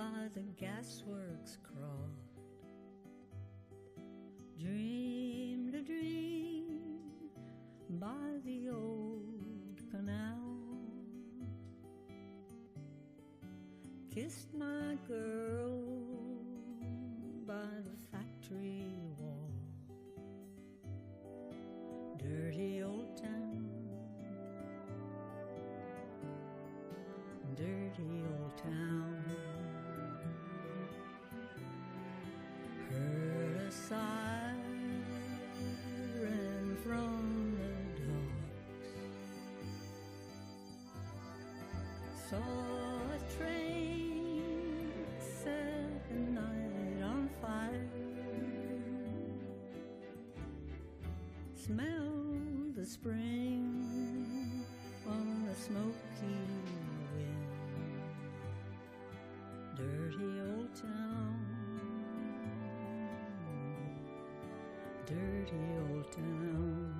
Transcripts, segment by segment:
by the gasworks croft, dreamed a dream by the old canal, kissed my girl by the factory wall. Dirty old town, dirty old town. Heard a siren from the docks, saw a train set the night on fire, smelled the spring on the smoky wind. Dirty old town, dirty old town.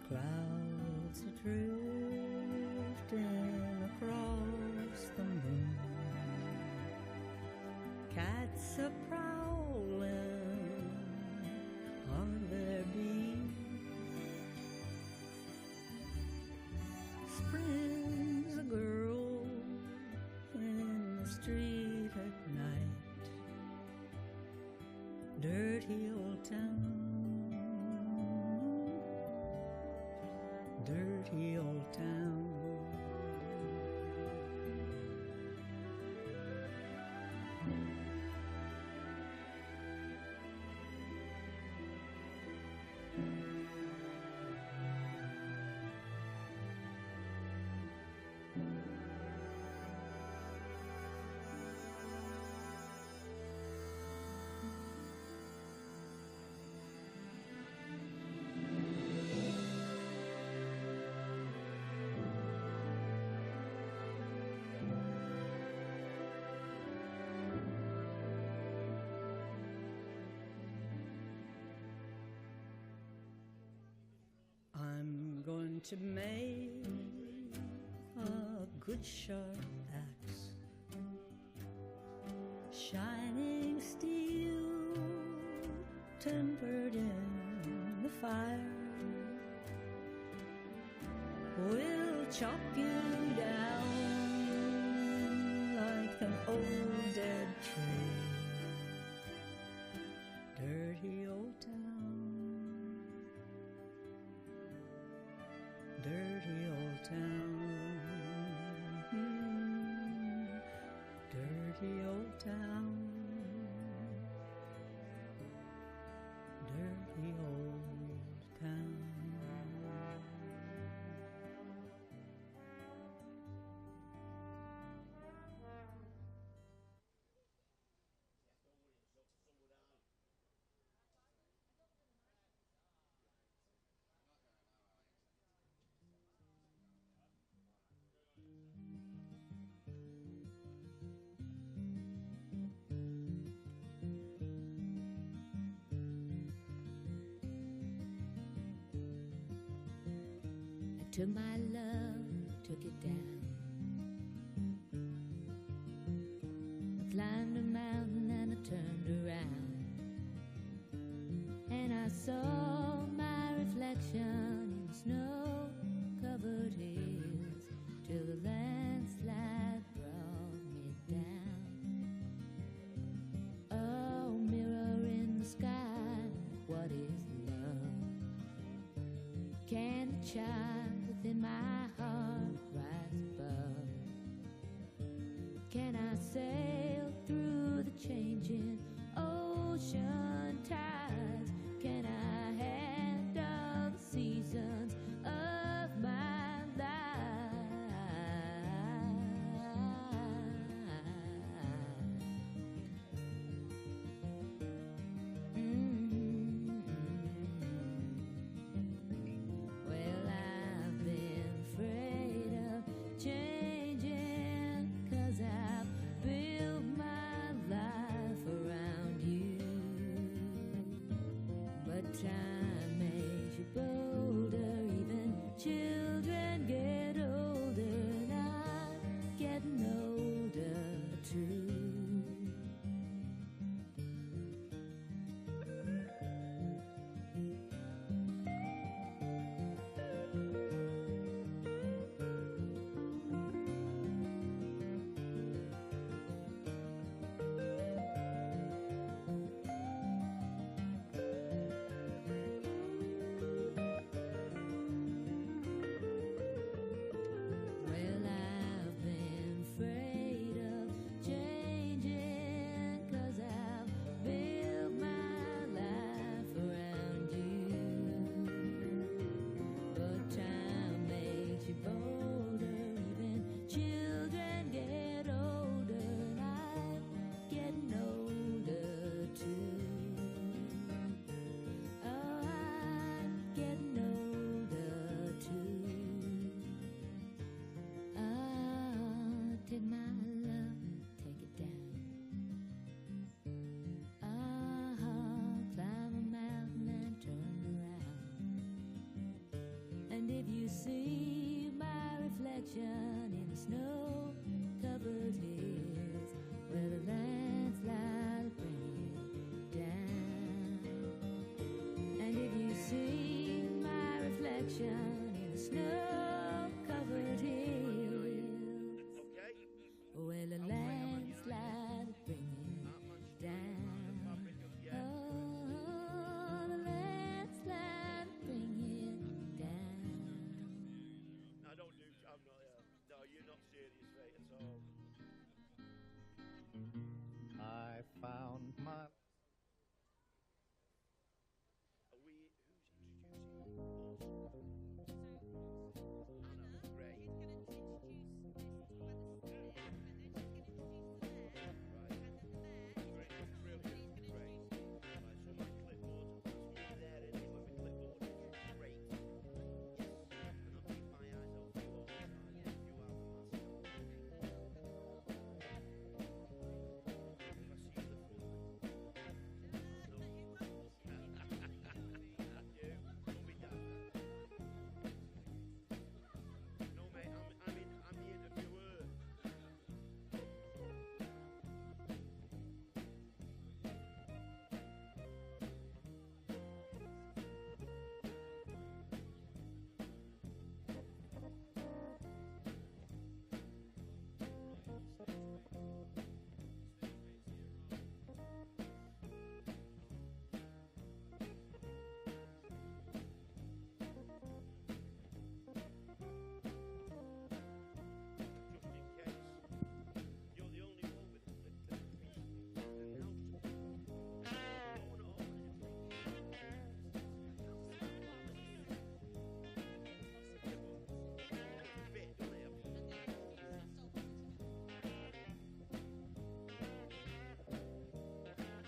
Clouds are drifting across the moon, cats are prowling on their beat. Spring's a girl in the street at night. Dirty old town, dirty old town. I'm going to make a good sharp axe, shining steel tempered in the fire. We'll chop you down like an old dead tree. Dirty old town, dirty old town, dirty old town, dirty old town. Took my love, took it down. I climbed a mountain and I turned around, and I saw my reflection in snow-covered hills till the landslide brought me down. Oh, mirror in the sky, what is love? Can the child within my heart rise above? Can I sail through the changing ocean tides? Can I handle the seasons of my life? Well, I've been afraid of changing, 'cause I've built my life around you. I found my...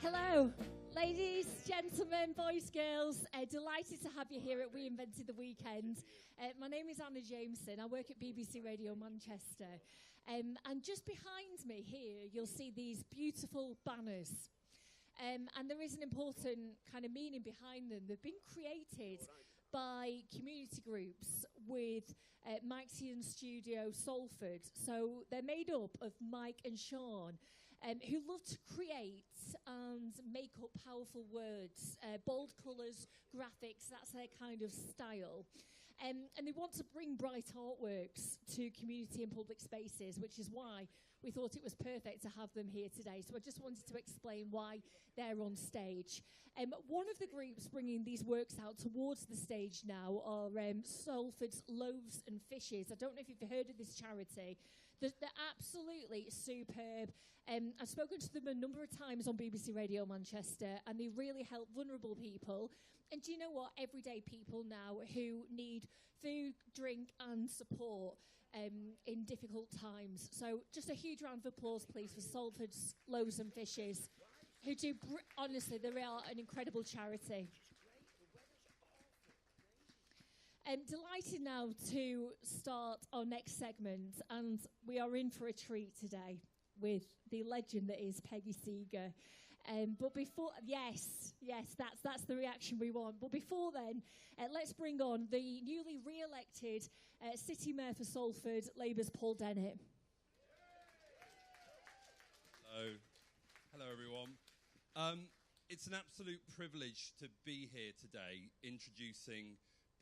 Hello, ladies, gentlemen, boys, girls. Delighted to have you here at We Invented the Weekend. My name is Anna Jameson. I work at BBC Radio Manchester. And just behind me here, you'll see these beautiful banners. And there is an important kind of meaning behind them. They've been created by community groups with Mike's Studio Salford. So they're made up of Mike and Sean, who love to create and make up powerful words, bold colours, graphics, that's their kind of style. And they want to bring bright artworks to community and public spaces, which is why we thought it was perfect to have them here today. So I just wanted to explain why they're on stage. One of the groups bringing these works out towards the stage now are Salford's Loaves and Fishes. I don't know if you've heard of this charity. They're absolutely superb. I've spoken to them a number of times on BBC Radio Manchester, and they really help vulnerable people. And do you know what? Everyday people now who need food, drink, and support in difficult times. So just a huge round of applause, please, for Salford's Loaves and Fishes, who do, honestly, they are an incredible charity. I'm delighted now to start our next segment, and we are in for a treat today with the legend that is Peggy Seeger. But before, yes, that's the reaction we want. But before then, let's bring on the newly re-elected City Mayor for Salford, Labour's Paul Dennett. Hello everyone. It's an absolute privilege to be here today introducing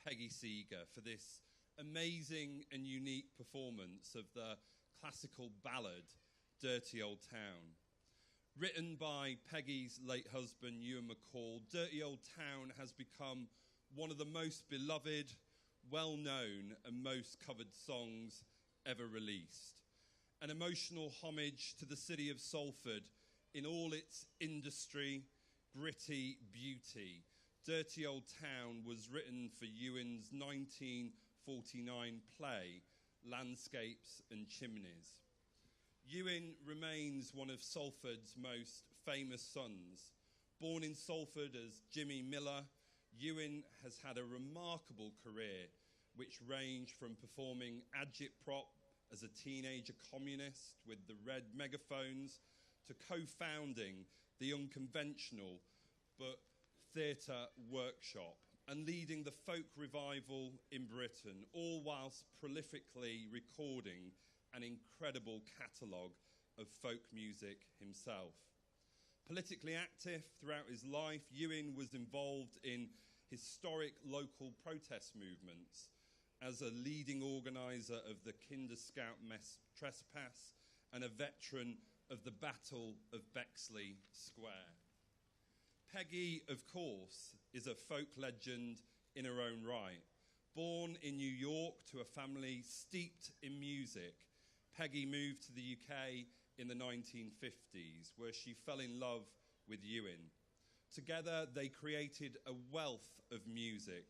Peggy Seeger for this amazing and unique performance of the classical ballad, Dirty Old Town. Written by Peggy's late husband, Ewan MacColl, Dirty Old Town has become one of the most beloved, well-known and most covered songs ever released. An emotional homage to the city of Salford in all its industry, gritty beauty. Dirty Old Town was written for Ewan's 1949 play, Landscapes and Chimneys. Ewan remains one of Salford's most famous sons. Born in Salford as Jimmy Miller, Ewan has had a remarkable career which ranged from performing agitprop as a teenager communist with the red megaphones to co-founding the unconventional but theatre workshop and leading the folk revival in Britain, all whilst prolifically recording an incredible catalogue of folk music himself. Politically active throughout his life, Ewan was involved in historic local protest movements as a leading organiser of the Kinder Scout Mess Trespass and a veteran of the Battle of Bexley Square. Peggy, of course, is a folk legend in her own right. Born in New York to a family steeped in music, Peggy moved to the UK in the 1950s, where she fell in love with Ewan. Together, they created a wealth of music,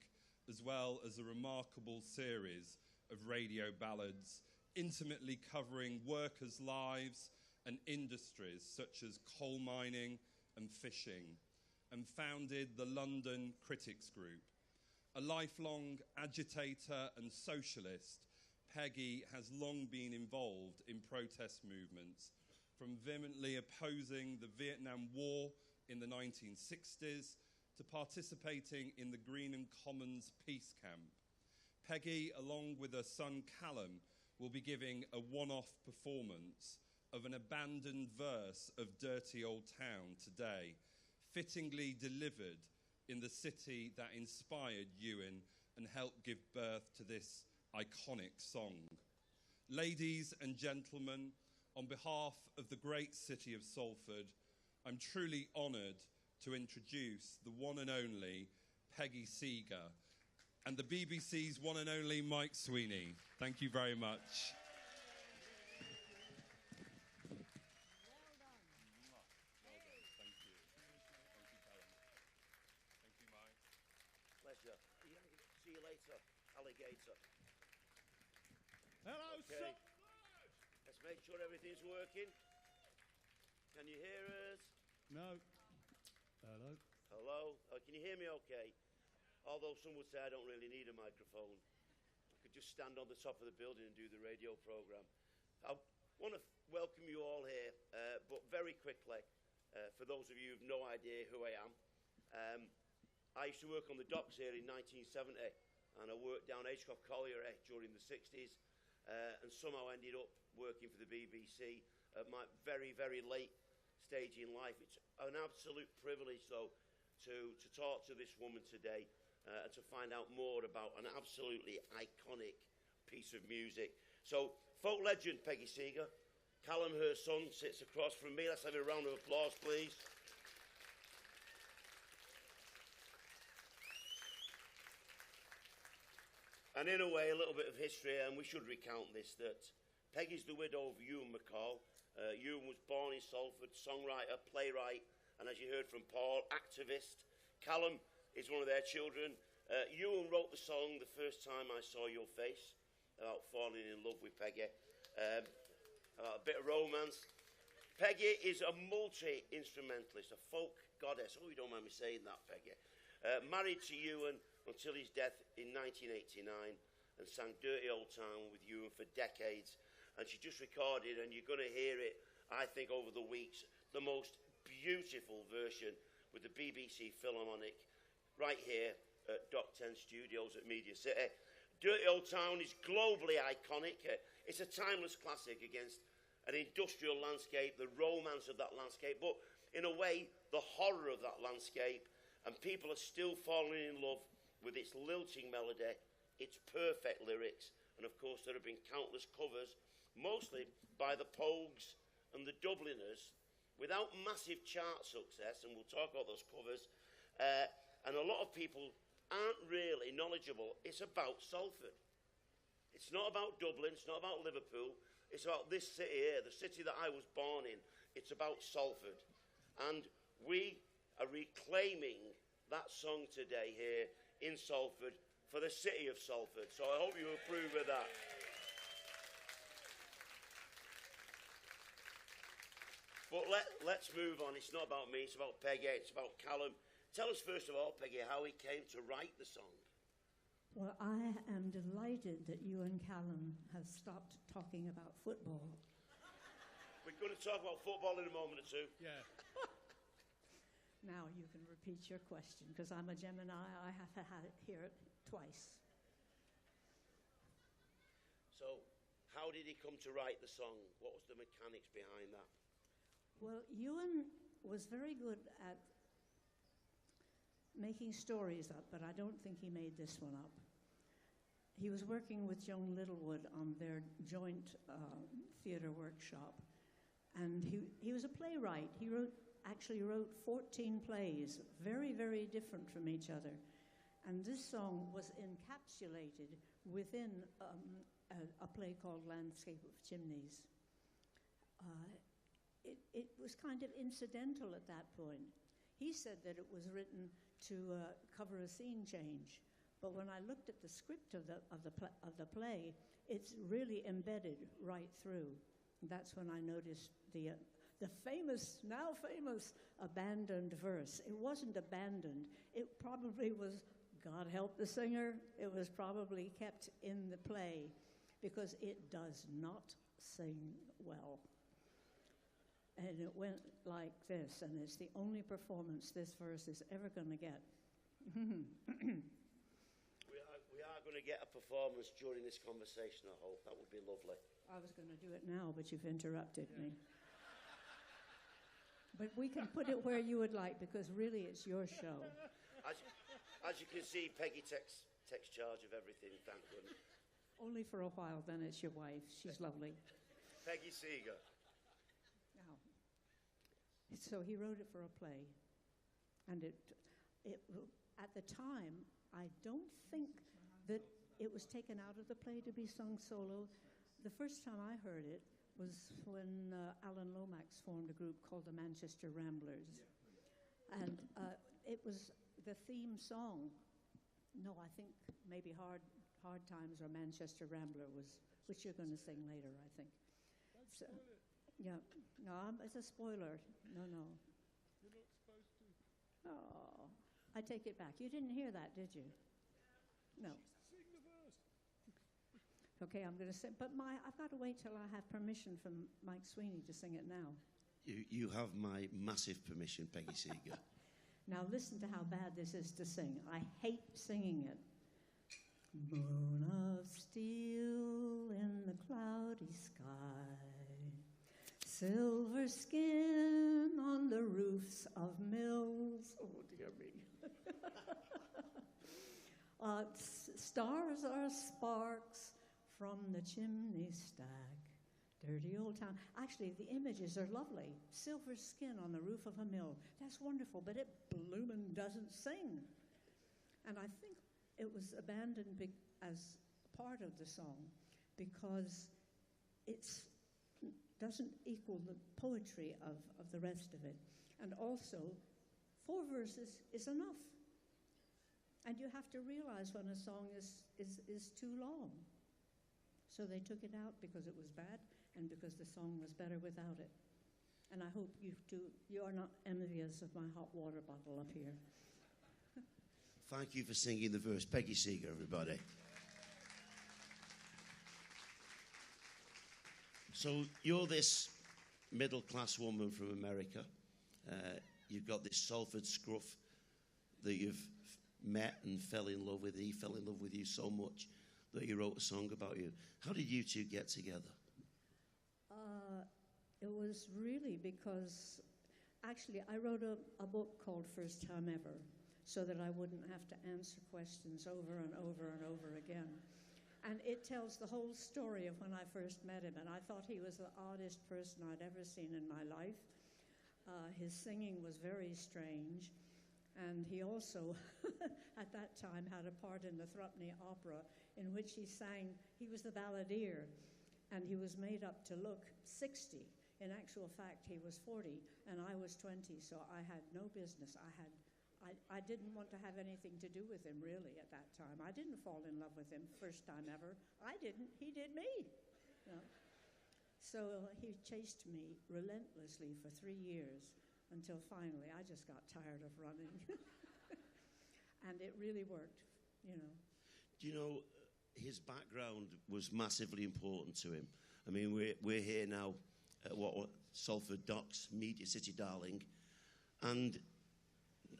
as well as a remarkable series of radio ballads, intimately covering workers' lives and industries such as coal mining and fishing, and founded the London Critics Group. A lifelong agitator and socialist, Peggy has long been involved in protest movements, from vehemently opposing the Vietnam War in the 1960s to participating in the Greenham Commons Peace Camp. Peggy, along with her son Callum, will be giving a one-off performance of an abandoned verse of Dirty Old Town today, fittingly delivered in the city that inspired Ewan and helped give birth to this iconic song. Ladies and gentlemen, on behalf of the great city of Salford, I'm truly honoured to introduce the one and only Peggy Seeger and the BBC's one and only Mike Sweeney. Thank you very much. See you later, alligator. Hello, okay. Let's make sure everything's working. Can you hear us? No. Hello. Hello. Can you hear me okay? Although some would say I don't really need a microphone. I could just stand on the top of the building and do the radio programme. I want to welcome you all here, but very quickly, for those of you who have no idea who I am, I used to work on the docks here in 1970, and I worked down Agecroft Colliery during the 60s, and somehow ended up working for the BBC at my very, very late stage in life. It's an absolute privilege, though, to talk to this woman today and to find out more about an absolutely iconic piece of music. So, folk legend Peggy Seeger, Callum, her son, sits across from me. Let's have a round of applause, please. And in a way, a little bit of history, and we should recount this, that Peggy's the widow of Ewan MacColl. Ewan was born in Salford, songwriter, playwright, and as you heard from Paul, activist. Callum is one of their children. Ewan wrote the song The First Time I Saw Your Face, about falling in love with Peggy, about a bit of romance. Peggy is a multi-instrumentalist, a folk goddess. Oh, you don't mind me saying that, Peggy. Married to Ewan until his death in 1989, and sang Dirty Old Town with Ewan for decades. And she just recorded, and you're going to hear it, I think, over the weeks, the most beautiful version with the BBC Philharmonic right here at Dock 10 Studios at Media City. Dirty Old Town is globally iconic. It's a timeless classic against an industrial landscape, the romance of that landscape, but in a way, the horror of that landscape. And people are still falling in love with its lilting melody, its perfect lyrics, and of course there have been countless covers, mostly by the Pogues and the Dubliners, without massive chart success, and we'll talk about those covers, and a lot of people aren't really knowledgeable. It's about Salford. It's not about Dublin, it's not about Liverpool, it's about this city here, the city that I was born in. It's about Salford. And we are reclaiming that song today here in Salford for the city of Salford. So I hope you approve of that. But let's move on. It's not about me, it's about Peggy, it's about Callum. Tell us first of all, Peggy, how he came to write the song. Well, I am delighted that you and Callum have stopped talking about football. We're going to talk about football in a moment or two. Yeah. Now you can repeat your question, because I'm a Gemini. I have to hear it twice. So, how did he come to write the song? What was the mechanics behind that? Well, Ewan was very good at making stories up, but I don't think he made this one up. He was working with Joan Littlewood on their joint theatre workshop, and he was a playwright. He actually wrote 14 plays, very, very different from each other. And this song was encapsulated within a play called Landscape of Chimneys. it was kind of incidental at that point. He said that it was written to cover a scene change. But when I looked at the script of the play, it's really embedded right through. That's when I noticed the now famous abandoned verse. It wasn't abandoned. It probably was, God help the singer, it was probably kept in the play because it does not sing well. And it went like this, and it's the only performance this verse is ever going to get. We are going to get a performance during this conversation, I hope. That would be lovely. I was going to do it now, but you've interrupted me. But we can put it where you would like, because really it's your show. As you can see, Peggy takes charge of everything, thank goodness. Only for a while, then it's your wife. She's lovely. Peggy Seeger. Now, so he wrote it for a play. And it at the time, I don't think that it was taken out of the play to be sung solo. The first time I heard it was when Alan Lomax formed a group called the Manchester Ramblers. And it was the theme song. No, I think maybe Hard Times or Manchester Rambler was, which you're going to sing later, I think. So, yeah, no, it's a spoiler. No. You're not supposed to. Oh, I take it back. You didn't hear that, did you? No. Sing the verse. Okay, I'm going to sing, but I've got to wait till I have permission from Mike Sweeney to sing it now. You have my massive permission, Peggy Seeger. Now listen to how bad this is to sing. I hate singing it. Moon of steel in the cloudy sky, silver skin on the roofs of mills. Oh, dear me. Stars are sparks from the chimney stack. Dirty old town. Actually, the images are lovely. Silver skin on the roof of a mill. That's wonderful, but it bloomin' doesn't sing. And I think it was abandoned as part of the song because it doesn't equal the poetry of the rest of it. And also, 4 verses is enough. And you have to realize when a song is too long. So they took it out because it was bad and because the song was better without it. And I hope you are not envious of my hot water bottle up here. Thank you for singing the verse. Peggy Seeger, everybody. So you're this middle-class woman from America. You've got this Salford scruff that you've met and fell in love with. He fell in love with you so much that he wrote a song about you. How did you two get together? It was really because, actually, I wrote a book called First Time Ever so that I wouldn't have to answer questions over and over and over again. And it tells the whole story of when I first met him, and I thought he was the oddest person I'd ever seen in my life. His singing was very strange, and he also, at that time, had a part in the Thrupney Opera in which he was the balladeer, and he was made up to look 60. In actual fact, he was 40, and I was 20, so I had no business. I didn't want to have anything to do with him, really, at that time. I didn't fall in love with him first time ever. I didn't. He did me. You know? So he chased me relentlessly for 3 years until finally I just got tired of running. And it really worked, you know. Do you know, his background was massively important to him. I mean, we're here now at what Salford Docks, Media City Darling, and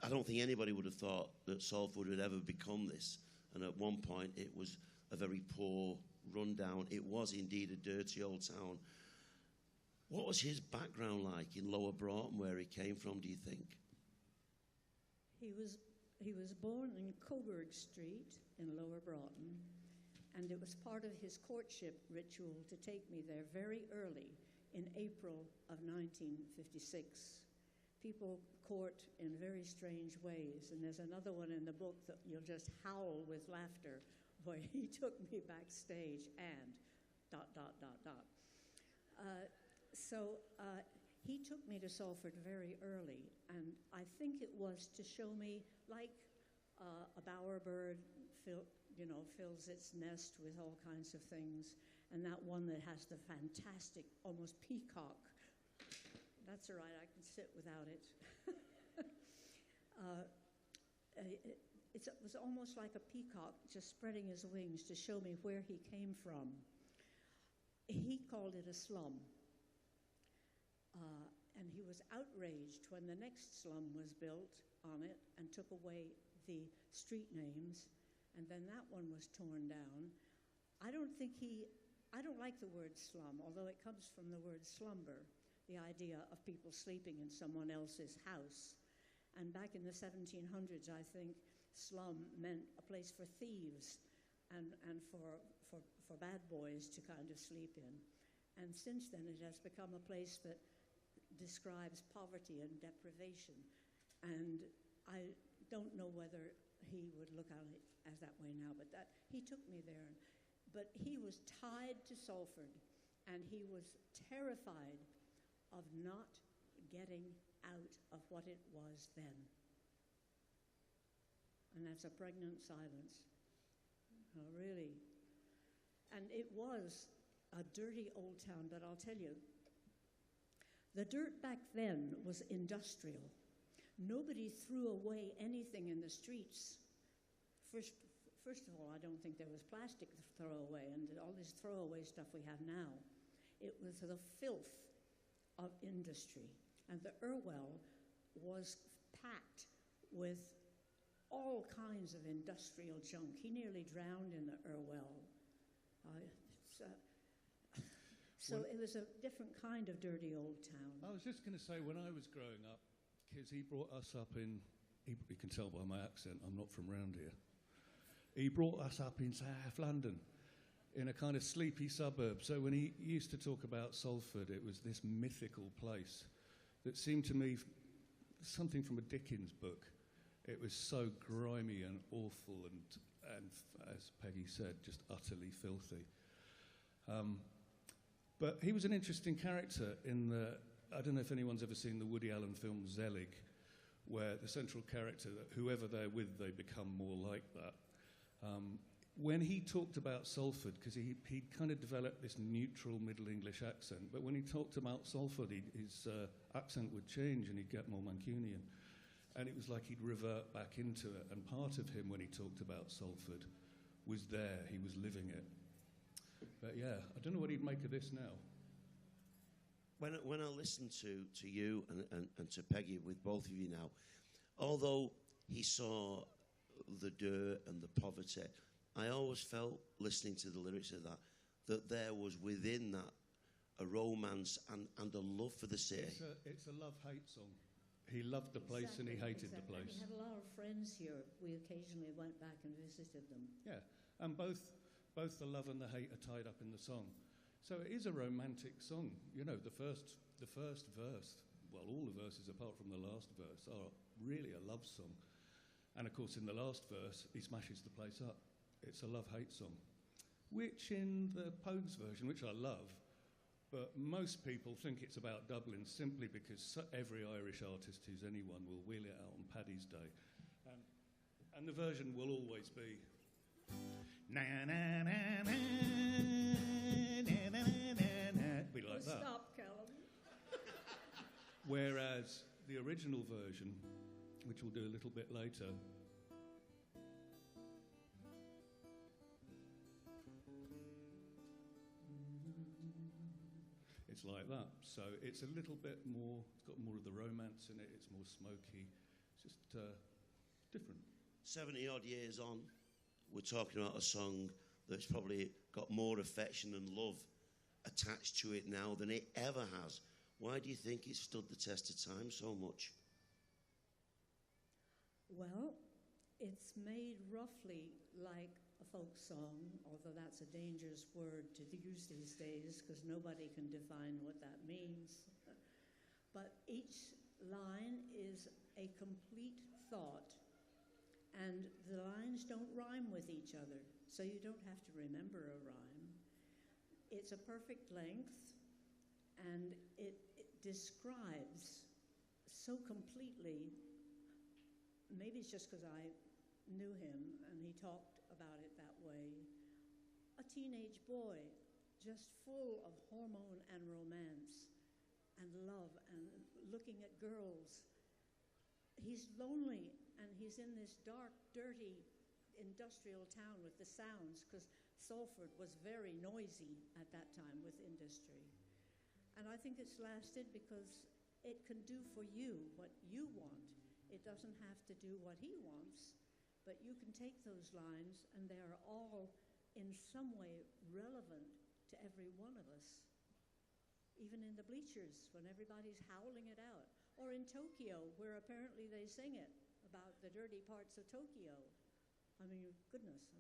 I don't think anybody would have thought that Salford would ever become this. And at one point, it was a very poor, rundown. It was indeed a dirty old town. What was his background like in Lower Broughton, where he came from, do you think? He was born in Coburg Street in Lower Broughton, and it was part of his courtship ritual to take me there very early in April of 1956. People court in very strange ways, and there's another one in the book that you'll just howl with laughter, where he took me backstage and ... So he took me to Salford very early, and I think it was to show me, like a bowerbird fills its nest with all kinds of things, and that one that has the fantastic, almost peacock. That's all right, I can sit without it. It was almost like a peacock just spreading his wings to show me where he came from. He called it a slum. And he was outraged when the next slum was built on it and took away the street names, and then that one was torn down. I don't like the word slum, although it comes from the word slumber, the idea of people sleeping in someone else's house. And back in the 1700s, I think slum meant a place for thieves and for bad boys to kind of sleep in. And since then, it has become a place that describes poverty and deprivation. And I don't know whether he would look at it as that way now, but he took me there. But he was tied to Salford, and he was terrified of not getting out of what it was then. And that's a pregnant silence. Oh, really. And it was a dirty old town, but I'll tell you, the dirt back then was industrial. Nobody threw away anything in the streets. First of all, I don't think there was plastic to throw away and all this throwaway stuff we have now. It was the filth of industry. And the Irwell was packed with all kinds of industrial junk. He nearly drowned in the Irwell. So it was a different kind of dirty old town. I was just going to say, when I was growing up, because he brought us up in, you can tell by my accent, I'm not from round here. He brought us up in South London, in a kind of sleepy suburb. So when he used to talk about Salford, it was this mythical place that seemed to me something from a Dickens book. It was so grimy and awful and as Peggy said, just utterly filthy. But he was an interesting character in the, I don't know if anyone's ever seen the Woody Allen film Zelig, where the central character, whoever they're with, they become more like that. When he talked about Salford, because he'd kind of developed this neutral Middle English accent, but when he talked about Salford, his accent would change and he'd get more Mancunian. And it was like he'd revert back into it. And part of him, when he talked about Salford, was there. He was living it. But yeah, I don't know what he'd make of this now. When I listen to you and to Peggy, with both of you now, although he saw the dirt and the poverty, I always felt, listening to the lyrics of that there was within that a romance and a love for the city. It's a love-hate song. He loved the place and he hated the place. He had a lot of friends here. We occasionally went back and visited them. Yeah, and both the love and the hate are tied up in the song. So it is a romantic song. You know, the first verse, well, all the verses apart from the last verse are really a love song. And of course, in the last verse, he smashes the place up. It's a love-hate song, which in the Pogues version, which I love, but most people think it's about Dublin simply because every Irish artist who's anyone will wheel it out on Paddy's Day. And the version will always be na na na na na na na na, be like that. Stop, Callum. Whereas the original version, which we'll do a little bit later, it's like that. So it's a little bit more, it's got more of the romance in it, it's more smoky, it's just different. 70 odd years on, we're talking about a song that's probably got more affection and love attached to it now than it ever has. Why do you think it stood the test of time so much? Well, it's made roughly like a folk song, although that's a dangerous word to use these days because nobody can define what that means. But each line is a complete thought, and the lines don't rhyme with each other, so you don't have to remember a rhyme. It's a perfect length, And it describes so completely, maybe it's just because I knew him and he talked about it that way, a teenage boy just full of hormone and romance and love and looking at girls. He's lonely and he's in this dark, dirty industrial town with the sounds, because Salford was very noisy at that time with industry. And I think it's lasted because it can do for you what you want. It doesn't have to do what he wants, but you can take those lines and they are all in some way relevant to every one of us. Even in the bleachers when everybody's howling it out. Or in Tokyo, where apparently they sing it about the dirty parts of Tokyo. I mean, goodness,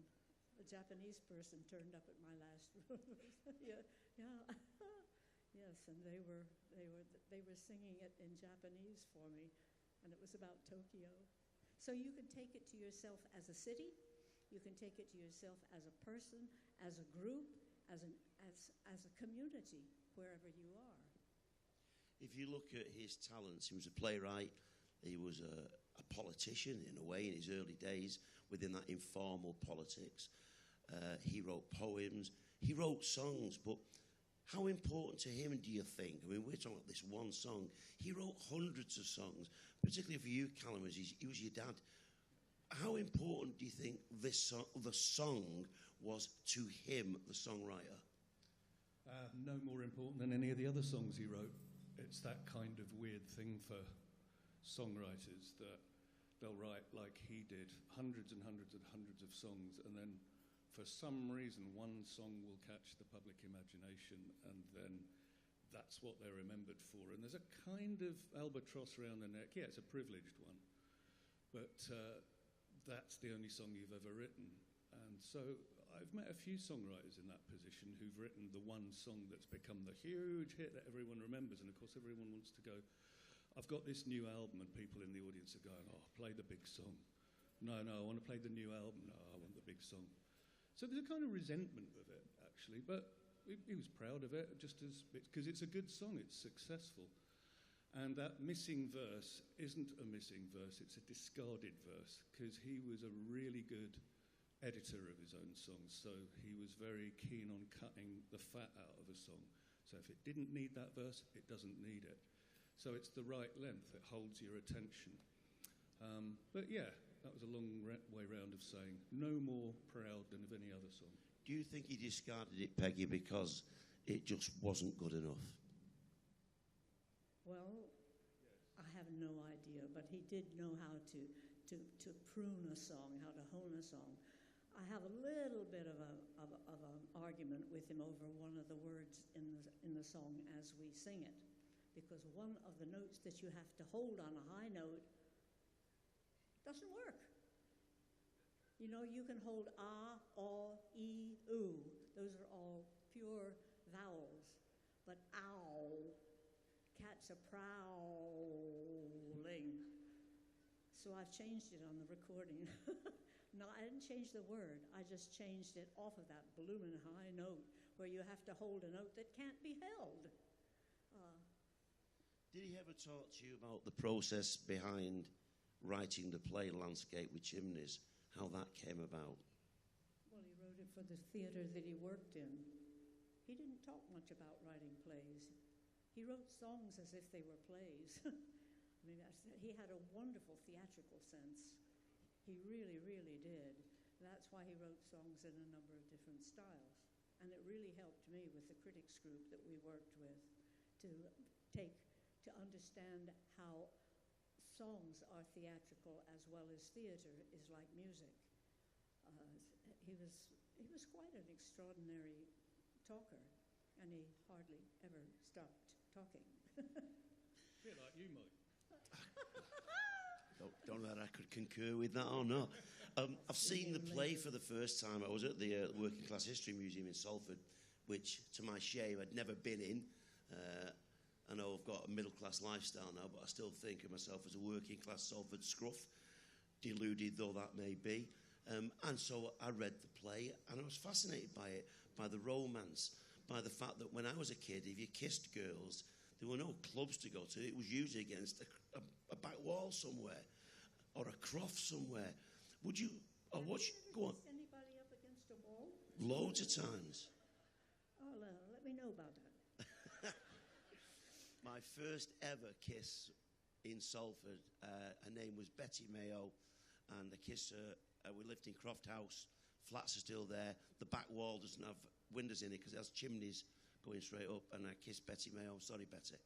a Japanese person turned up at my last yeah. Yes, and they were singing it in Japanese for me, and it was about Tokyo. So you can take it to yourself as a city, you can take it to yourself as a person, as a group, as a community, wherever you are. If you look at his talents, he was a playwright, he was a politician in a way in his early days within that informal politics. He wrote poems, he wrote songs, but how important to him do you think? I mean, we're talking about this one song. He wrote hundreds of songs, particularly for you, Callum, as he was your dad. How important do you think the song was to him, the songwriter? No more important than any of the other songs he wrote. It's that kind of weird thing for songwriters that they'll write, like he did, hundreds and hundreds and hundreds of songs, and then for some reason one song will catch the public imagination, and then that's what they're remembered for. And there's a kind of albatross around the neck. Yeah, it's a privileged one, but that's the only song you've ever written. And so I've met a few songwriters in that position who've written the one song that's become the huge hit that everyone remembers, and of course everyone wants to go, I've got this new album, and people in the audience are going, oh, play the big song. No, I want to play the new album. No, I want the big song. So there's a kind of resentment with it, actually, but he was proud of it, just as because it's a good song, it's successful. And that missing verse isn't a missing verse, it's a discarded verse, because he was a really good editor of his own songs, so he was very keen on cutting the fat out of a song. So if it didn't need that verse, it doesn't need it. So it's the right length, it holds your attention. But yeah, that was a long way round of saying no more proud than of any other song. Do you think he discarded it, Peggy, because it just wasn't good enough? Well, I have no idea, but he did know how to prune a song, how to hone a song. I have a little bit of an argument with him over one of the words in the song as we sing it, because one of the notes that you have to hold on a high note doesn't work. You know, you can hold ah, aw, e, oo. Those are all pure vowels. But ow, cats are prowling. So I've changed it on the recording. No, I didn't change the word. I just changed it off of that bloomin' high note where you have to hold a note that can't be held. Did he ever talk to you about the process behind writing the play Landscape with Chimneys, how that came about? Well, he wrote it for the theatre that he worked in. He didn't talk much about writing plays. He wrote songs as if they were plays. I mean, he had a wonderful theatrical sense. He really, really did. That's why he wrote songs in a number of different styles. And it really helped me with the critics group that we worked with to understand how songs are theatrical as well as theater is like music. He was quite an extraordinary talker, and he hardly ever stopped talking. A bit like you, Mike. Don't know whether I could concur with that or not. I've seen the play for the first time. I was at the Working Class History Museum in Salford, which, to my shame, I'd never been in. I know I've got a middle-class lifestyle now, but I still think of myself as a working-class Salford scruff, deluded though that may be. And so I read the play, and I was fascinated by it, by the romance, by the fact that when I was a kid, if you kissed girls, there were no clubs to go to. It was usually against a back wall somewhere or a croft somewhere. Would you, or what? Go on. Anybody up against a wall? Loads of times. Oh, let me know about that. My first ever kiss in Salford, her name was Betty Mayo, and I kissed her. We lived in Croft House. Flats are still there. The back wall doesn't have windows in it because it has chimneys going straight up. And I kissed Betty Mayo, sorry Betty,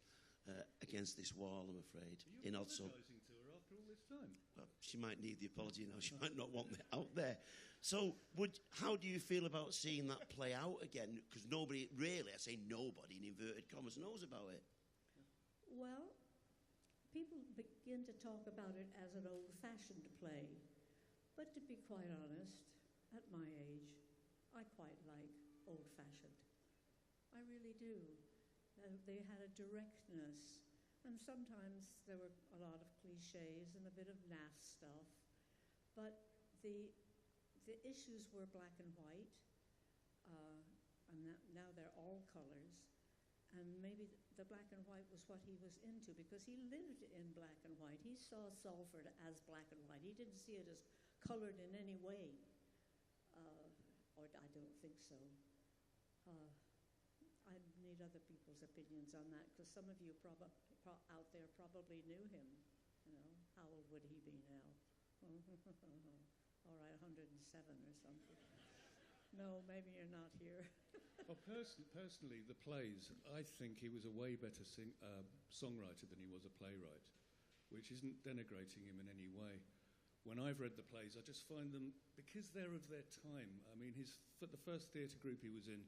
against this wall, I'm afraid, in Odsal. Apologising to her after all this time. Well, she might need the apology now. She might not want me out there. So, how do you feel about seeing that play out again? Because nobody, really, I say nobody in inverted commas, knows about it. Well, people begin to talk about it as an old-fashioned play. But to be quite honest, at my age, I quite like old-fashioned. I really do. They had a directness, and sometimes there were a lot of cliches and a bit of naff stuff. But the issues were black and white, and now they're all colors. And maybe the black and white was what he was into, because he lived in black and white. He saw Salford as black and white. He didn't see it as colored in any way. Or I don't think so. I need other people's opinions on that, because some of you out there probably knew him. You know, how old would he be now? All right, 107 or something. No, maybe you're not here. Well, personally, the plays, I think he was a way better songwriter than he was a playwright, which isn't denigrating him in any way. When I've read the plays, I just find them, because they're of their time. I mean, the first theatre group he was in,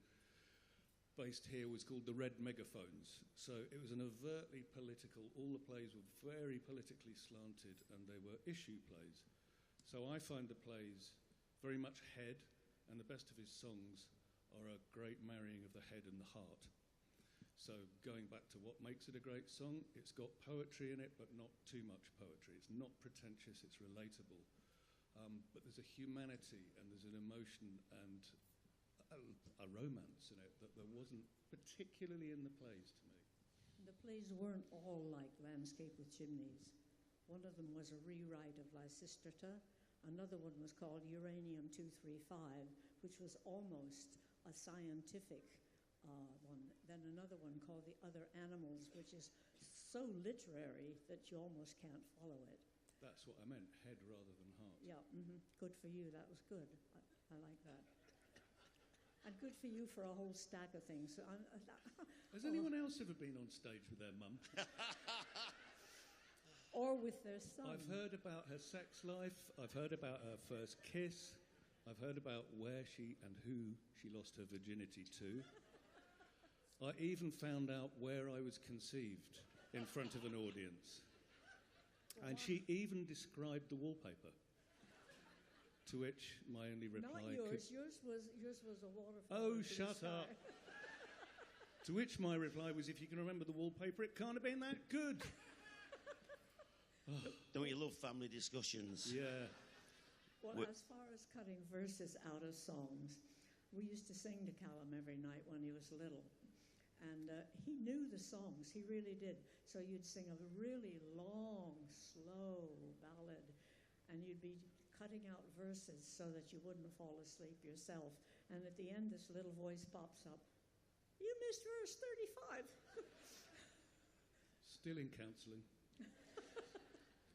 based here, was called the Red Megaphones. So it was an overtly political, all the plays were very politically slanted, and they were issue plays. So I find the plays very much head, and the best of his songs are a great marrying of the head and the heart. So going back to what makes it a great song, it's got poetry in it, but not too much poetry. It's not pretentious, it's relatable. But there's a humanity and there's an emotion and a romance in it that there wasn't particularly in the plays to me. The plays weren't all like Landscape with Chimneys. One of them was a rewrite of Lysistrata. Another one was called Uranium 235, which was almost a scientific one. Then another one called The Other Animals, which is so literary that you almost can't follow it. That's what I meant, head rather than heart. Yeah, good for you. That was good. I like that. And good for you for a whole stack of things. Has anyone else ever been on stage with their mum? Or with their son. I've heard about her sex life. I've heard about her first kiss. I've heard about where she and who she lost her virginity to. I even found out where I was conceived in front of an audience. And she even described the wallpaper. To which my only reply... Not yours. Yours was a waterfall. Oh, shut up. To which my reply was, if you can remember the wallpaper, it can't have been that good. Don't you love family discussions? Yeah. Well, as far as cutting verses out of songs, we used to sing to Callum every night when he was little. And he knew the songs, he really did. So you'd sing a really long, slow ballad, and you'd be cutting out verses so that you wouldn't fall asleep yourself. And at the end, this little voice pops up, "You missed verse 35. Still in counselling.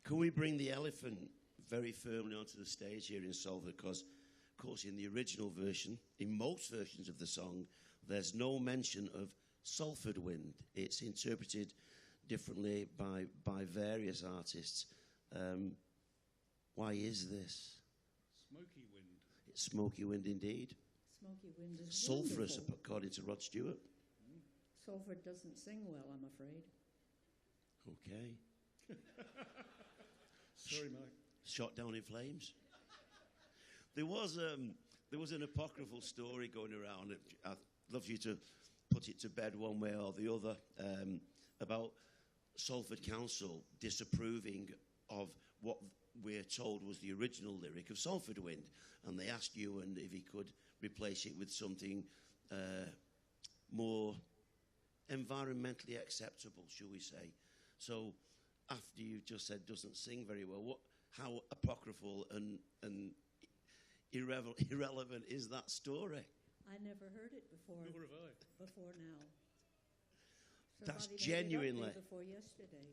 Can we bring the elephant very firmly onto the stage here in Salford? Because, of course, in the original version, in most versions of the song, there's no mention of Salford wind. It's interpreted differently by various artists. Why is this? Smoky wind. It's smoky wind indeed. Smoky wind is Sulphurous, wonderful. according to Rod Stewart. Salford doesn't sing well, I'm afraid. Okay. Sorry, Mike. Shot down in flames. There was an apocryphal story going around. I'd love you to put it to bed one way or the other, about Salford Council disapproving of what we're told was the original lyric of Salford Wind, and they asked Ewan if he could replace it with something more environmentally acceptable, shall we say. So after you just said doesn't sing very well, how apocryphal and irrelevant is that story? I never heard it before. Nor have I. Before now. That's Somebody made it up genuinely... day before yesterday.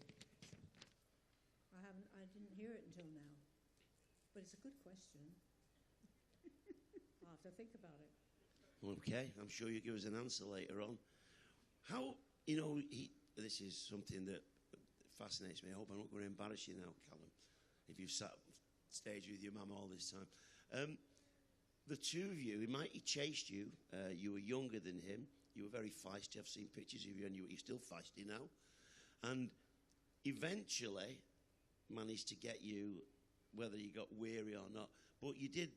I didn't hear it until now. But it's a good question. I'll have to think about it. Okay, I'm sure you'll give us an answer later on. How, this is something that fascinates me. I hope I'm not going to embarrass you now, Callum, if you've sat stage with your mum all this time. The two of you, he chased you. You were younger than him. You were very feisty. I've seen pictures of you, and you're still feisty now. And eventually managed to get you, whether you got weary or not. But you did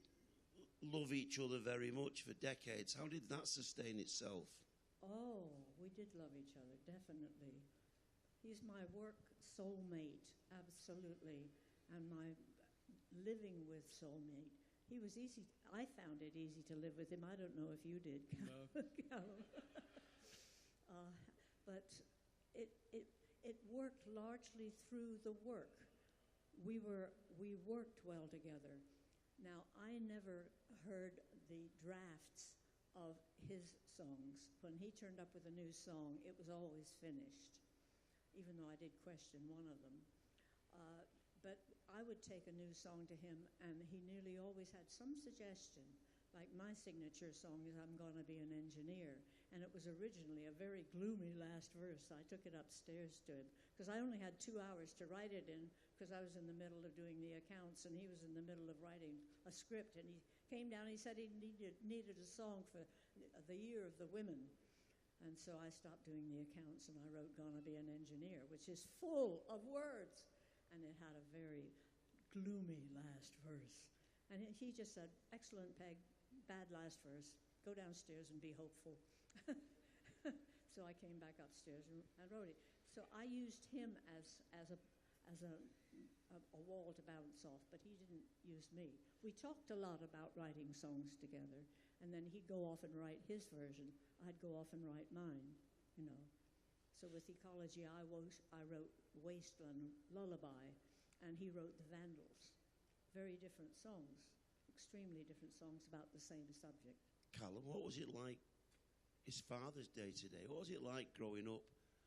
love each other very much for decades. How did that sustain itself? Oh, we did love each other, definitely. He's my work soulmate, absolutely, and my living with soulmate. He was easy. I found it easy to live with him. I don't know if you did, No. Callum. But it worked largely through the work. We worked well together. Now, I never heard the drafts of his songs. When he turned up with a new song, it was always finished, even though I did question one of them. But I would take a new song to him, and he nearly always had some suggestion. Like my signature song is I'm Gonna Be an Engineer, and it was originally a very gloomy last verse. I took it upstairs to him, because I only had 2 hours to write it in, because I was in the middle of doing the accounts, and he was in the middle of writing a script, and he came down, he said he needed a song for the Year of the Women. And so I stopped doing the accounts, and I wrote Gonna Be an Engineer, which is full of words. And it had a very gloomy last verse. And he just said, excellent, Peg, bad last verse. Go downstairs and be hopeful. So I came back upstairs and wrote it. So I used him as a wall to bounce off, but he didn't use me. We talked a lot about writing songs together, and then he'd go off and write his version. I'd go off and write mine, So with Ecology, I wrote Wasteland Lullaby, and he wrote The Vandals. Very different songs, extremely different songs about the same subject. Callum, what was it like his Father's Day today? What was it like growing up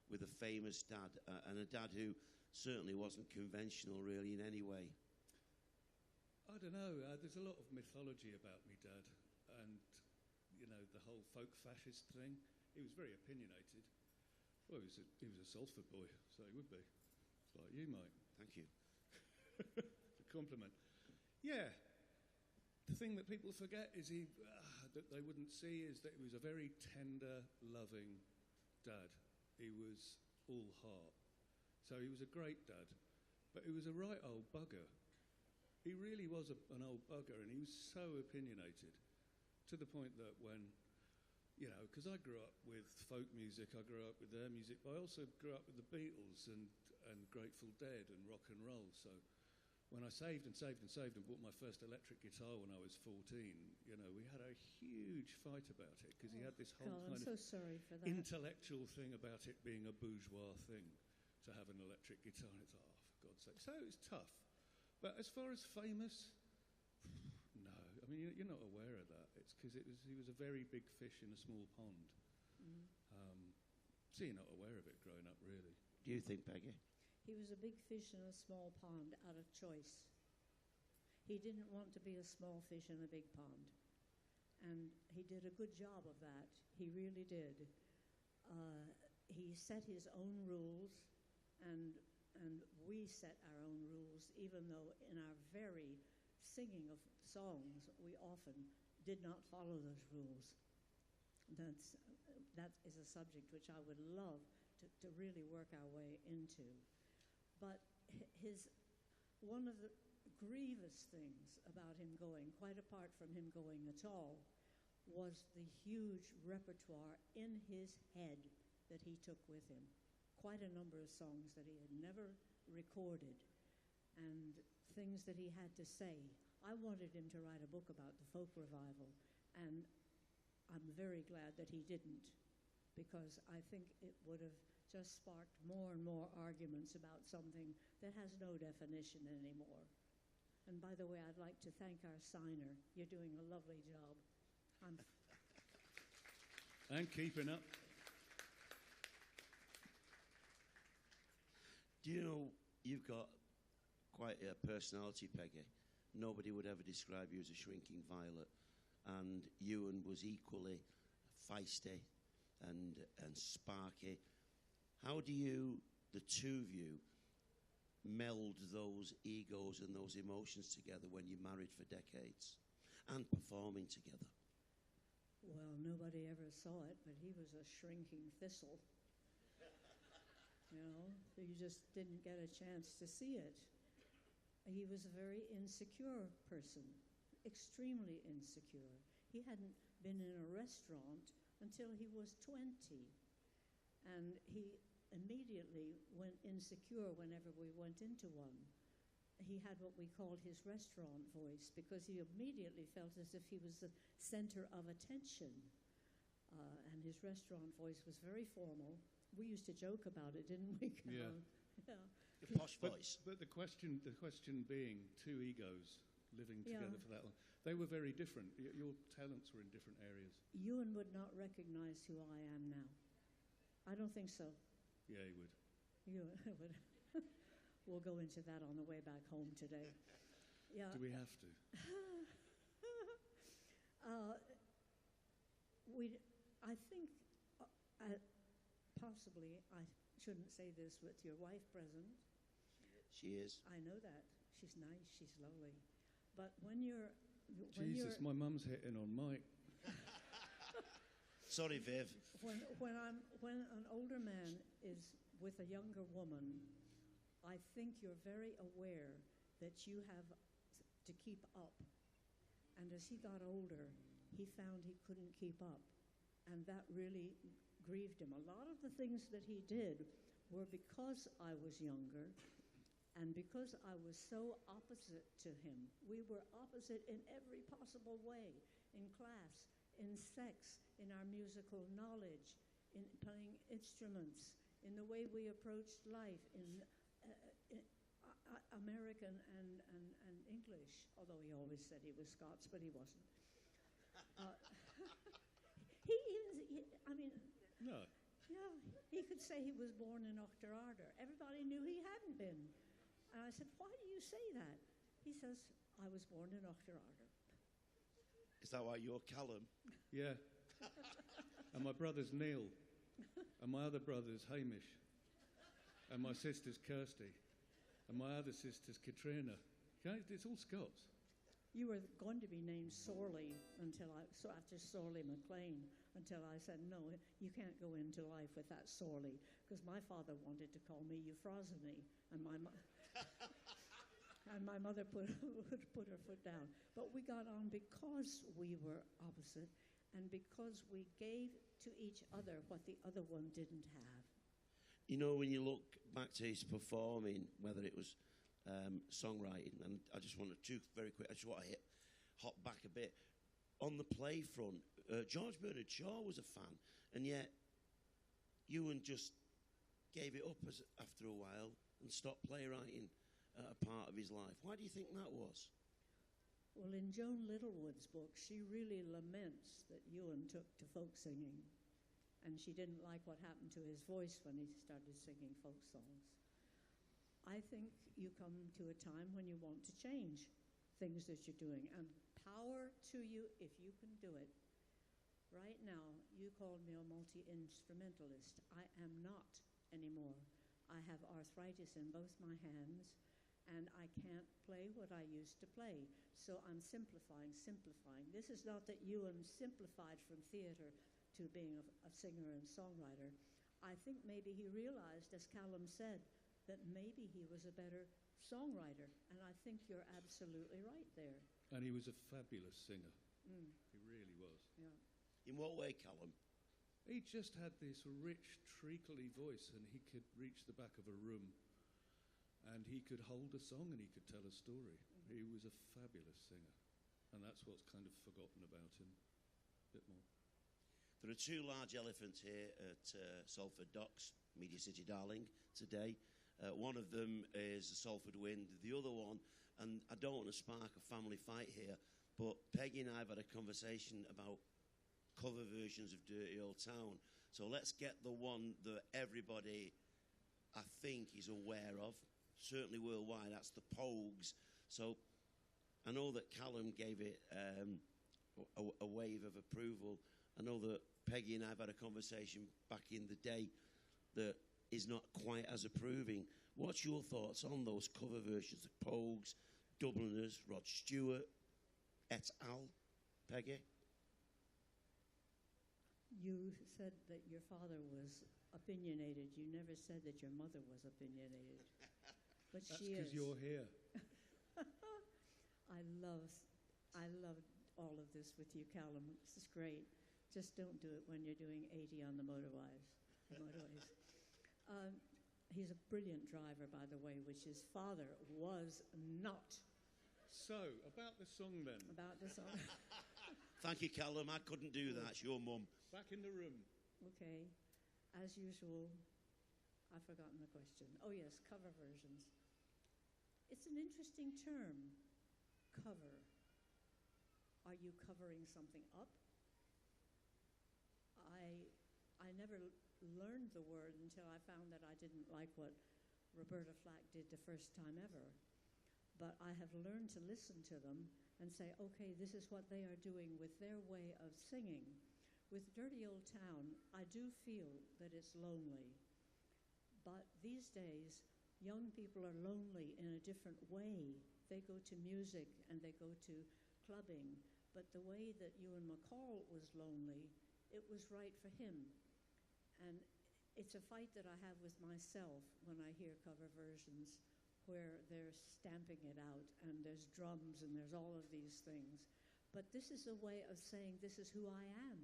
with a famous dad, and a dad who certainly wasn't conventional really in any way? I don't know. There's a lot of mythology about me dad, and, the whole folk fascist thing. He was very opinionated. Well, he was a Salford boy, so he would be. It's like you, Mike. Thank you. It's a compliment. Yeah. The thing that people forget is that they wouldn't see is that he was a very tender, loving dad. He was all heart. So he was a great dad, but he was a right old bugger. He really was an old bugger, and he was so opinionated to the point that when... because I grew up with folk music, I grew up with their music, but I also grew up with the Beatles and Grateful Dead and rock and roll. So when I saved and bought my first electric guitar when I was 14, we had a huge fight about it, because he had this whole I'm kind so of sorry for that. intellectual thing about it being a bourgeois thing to have an electric guitar. And it's like, for God's sake. So it was tough. But as far as famous... No, I mean, you're not aware of that. It's because he was a very big fish in a small pond. Mm. So you're not aware of it growing up, really. Do you think, Peggy? He was a big fish in a small pond out of choice. He didn't want to be a small fish in a big pond. And he did a good job of that. He really did. He set his own rules, and we set our own rules, even though in our very singing of songs, we often did not follow those rules. That is a subject which I would love to really work our way into. But one of the grievous things about him going, quite apart from him going at all, was the huge repertoire in his head that he took with him. Quite a number of songs that he had never recorded, and things that he had to say. I wanted him to write a book about the folk revival, and I'm very glad that he didn't, because I think it would have just sparked more and more arguments about something that has no definition anymore. And by the way, I'd like to thank our signer. You're doing a lovely job. And keeping up. Do you know you've got quite a personality, Peggy? Nobody would ever describe you as a shrinking violet. And Ewan was equally feisty and sparky. How do you, the two of you, meld those egos and those emotions together when you're married for decades and performing together? Well, nobody ever saw it, but he was a shrinking thistle. You know, you just didn't get a chance to see it. He was a very insecure person, extremely insecure. He hadn't been in a restaurant until he was 20. And he immediately went insecure whenever we went into one. He had what we called his restaurant voice because he immediately felt as if he was the center of attention. And his restaurant voice was very formal. We used to joke about it, didn't we? Yeah. Yeah. The posh voice. But the question being two egos living together for that long. They were very different. Your talents were in different areas. Ewan would not recognize who I am now. I don't think so. Yeah, he would. Ewan would. We'll go into that on the way back home today. Yeah. Do we have to? I think possibly I shouldn't say this with your wife present. She is. I know that. She's nice. She's lovely. But when you're... Jesus, my mum's hitting on Mike. Sorry, Viv. When an older man is with a younger woman, I think you're very aware that you have to keep up. And as he got older, he found he couldn't keep up. And that really grieved him. A lot of the things that he did were because I was younger and because I was so opposite to him. We were opposite in every possible way, in class, in sex, in our musical knowledge, in playing instruments, in the way we approached life, in American and English, although he always said he was Scots, but he wasn't. No. Yeah, he could say he was born in Ochterarder. Everybody knew he hadn't been. And I said, why do you say that? He says, I was born in Ochterarder. Is that why you're Callum? Yeah. And my brother's Neil. And my other brother's Hamish. And my sister's Kirsty. And my other sister's Katrina. It's all Scots. You were going to be named Sorley after Sorley MacLean, until I said, no, you can't go into life with that Sorley, because my father wanted to call me Euphrosyne, and my mother put her foot down. But we got on because we were opposite, and because we gave to each other what the other one didn't have. You know, when you look back to his performing, whether it was songwriting, and I just want to, very quick, I just want to hop back a bit. On the play front, George Bernard Shaw was a fan, and yet Ewan just gave it up after a while and stopped playwriting a part of his life. Why do you think that was? Well, in Joan Littlewood's book, she really laments that Ewan took to folk singing, and she didn't like what happened to his voice when he started singing folk songs. I think you come to a time when you want to change things that you're doing, and power to you if you can do it. Right now, you called me a multi-instrumentalist. I am not anymore. I have arthritis in both my hands, and I can't play what I used to play. So I'm simplifying. This is not that Ewan simplified from theatre to being a singer and songwriter. I think maybe he realized, as Callum said, that maybe he was a better songwriter, and I think you're absolutely right there. And he was a fabulous singer. Mm. He really was. Yeah. In what way, Callum? He just had this rich, treacly voice, and he could reach the back of a room, and he could hold a song, and he could tell a story. Mm-hmm. He was a fabulous singer, and that's what's kind of forgotten about him a bit more. There are two large elephants here at Salford Docks, Media City Darling, today. One of them is the Salford Wind, the other one, and I don't want to spark a family fight here, but Peggy and I have had a conversation about cover versions of Dirty Old Town. So let's get the one that everybody, I think, is aware of, certainly worldwide. That's the Pogues. So I know that Callum gave it a wave of approval. I know that Peggy and I have had a conversation back in the day that is not quite as approving. What's your thoughts on those cover versions? The Pogues, Dubliners, Rod Stewart, et al. Peggy? You said that your father was opinionated. You never said that your mother was opinionated. But That's she is. because you're here. I love all of this with you, Callum. This is great. Just don't do it when you're doing 80 on the motorways. He's a brilliant driver, by the way, which his father was not. So, about the song then. About the song. Thank you, Callum. I couldn't do that. It's your mum. Back in the room. Okay. As usual, I've forgotten the question. Oh, yes, cover versions. It's an interesting term, cover. Are you covering something up? I never learned the word until I found that I didn't like what Roberta Flack did the first time ever. But I have learned to listen to them and say, okay, this is what they are doing with their way of singing. With Dirty Old Town, I do feel that it's lonely. But these days, young people are lonely in a different way. They go to music and they go to clubbing. But the way that Ewan MacColl was lonely, it was right for him. And it's a fight that I have with myself when I hear cover versions where they're stamping it out and there's drums and there's all of these things. But this is a way of saying this is who I am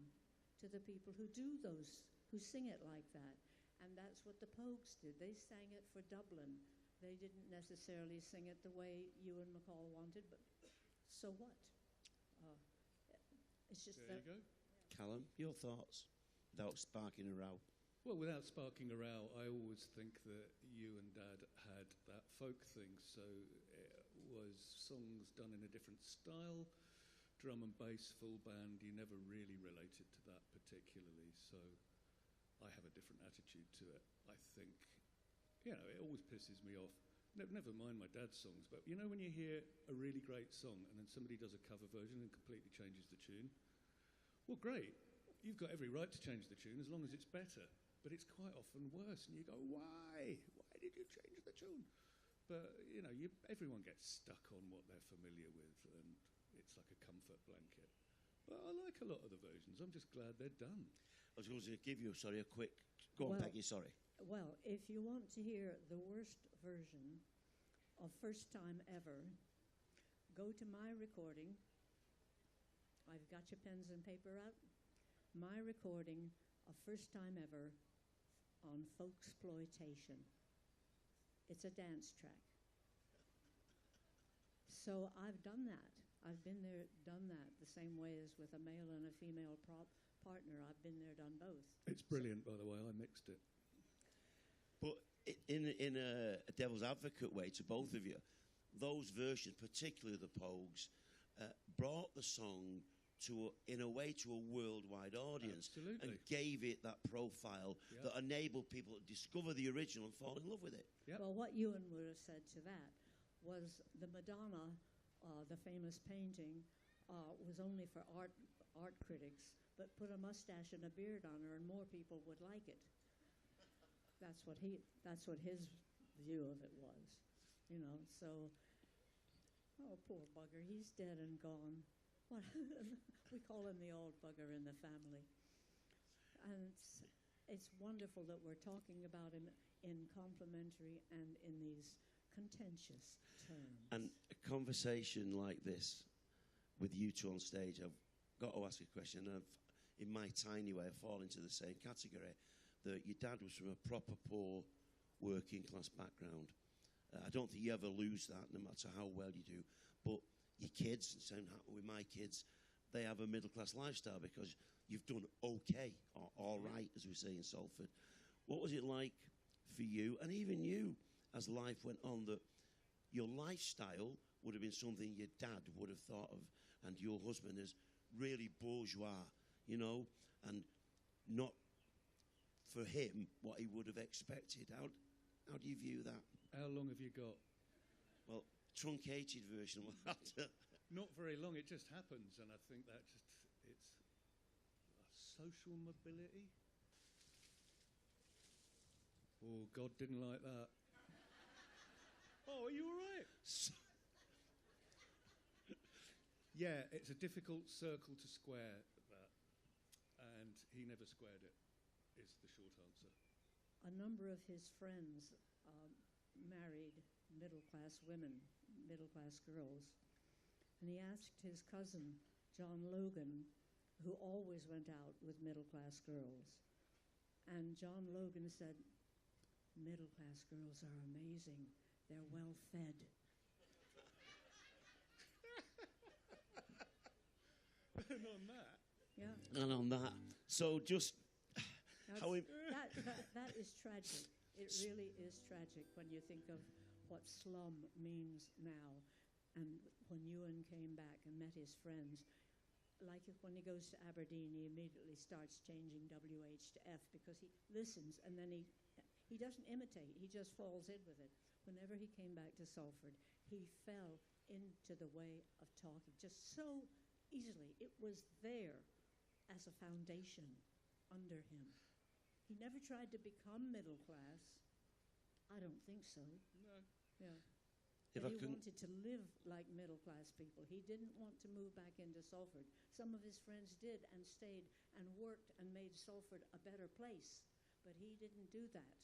to the people who do those, who sing it like that. And that's what the Pogues did. They sang it for Dublin. They didn't necessarily sing it the way Ewan MacColl wanted, but so what? It's just There you go. Callum, your thoughts without sparking a row? Well, without sparking a row, I always think that you and Dad had that folk thing, so it was songs done in a different style, drum and bass, full band. You never really related to that particularly, so I have a different attitude to it. I think, it always pisses me off. Never mind my dad's songs, but you know when you hear a really great song and then somebody does a cover version and completely changes the tune? Well, great. You've got every right to change the tune as long as it's better. But it's quite often worse, and you go, why? Why did you change the tune? But, everyone gets stuck on what they're familiar with, and it's like a comfort blanket. But I like a lot of the versions. I'm just glad they're done. I was going to give you, a quick... Go on, Peggy, sorry. Well, if you want to hear the worst version of First Time Ever, go to my recording. I've got your pens and paper out. My recording of First Time Ever on Folksploitation. It's a dance track. So I've done that. I've been there, done that, the same way as with a male and a female partner. I've been there, done both. It's brilliant, by the way. I mixed it. But in a devil's advocate way to both of you, those versions, particularly the Pogues, brought the song in a way to a worldwide audience. Absolutely. And gave it that profile that enabled people to discover the original and fall in love with it. Yep. Well, what Ewan would have said to that was the Madonna, the famous painting, was only for art critics, but put a mustache and a beard on her and more people would like it. That's what his view of it was, so, oh, poor bugger, he's dead and gone. What we call him the old bugger in the family. And it's wonderful that we're talking about him in complimentary and in these contentious terms. And a conversation like this with you two on stage, I've got to ask a question. In my tiny way, I fall into the same category. That your dad was from a proper poor working class background. I don't think you ever lose that, no matter how well you do. But your kids, and same happened with my kids, they have a middle-class lifestyle because you've done okay, or all right, as we say in Salford. What was it like for you, and even you, as life went on, that your lifestyle would have been something your dad would have thought of, and your husband as really bourgeois, you know, and not for him what he would have expected? How do you view that? How long have you got? Well, truncated version. We'll have to. Not very long. It just happens, and I think that it's social mobility. Oh, God didn't like that. Oh, are you all right? Yeah, it's a difficult circle to square, that, and he never squared it, is the short answer. A number of his friends married middle-class women, middle-class girls, and he asked his cousin, John Logan, who always went out with middle-class girls, and John Logan said, "Middle-class girls are amazing. They're well-fed." And on that. Yeah. And on that, so just how that is tragic. It really is tragic when you think of what slum means now. And when Ewan came back and met his friends, like when he goes to Aberdeen, he immediately starts changing WH to F because he listens, and then he doesn't imitate. He just falls in with it. Whenever he came back to Salford, he fell into the way of talking just so easily. It was there as a foundation under him. He never tried to become middle class. I don't think so. No. Yeah. If But I he can- wanted to live like middle class people. He didn't want to move back into Salford. Some of his friends did and stayed and worked and made Salford a better place. But he didn't do that.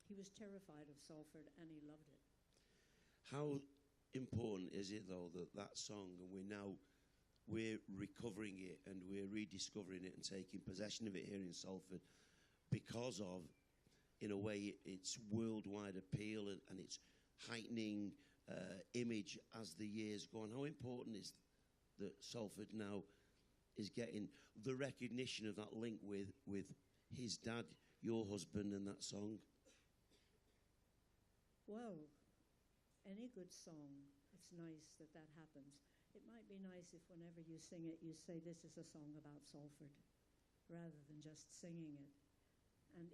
He was terrified of Salford and he loved it. How important is it, though, that song, and we're recovering it and we're rediscovering it and taking possession of it here in Salford because of, in a way, its worldwide appeal and its heightening image as the years go on? How important is that Salford now is getting the recognition of that link with his dad, your husband, and that song? Well, any good song, it's nice that that happens. It might be nice if whenever you sing it, you say this is a song about Salford, rather than just singing it. And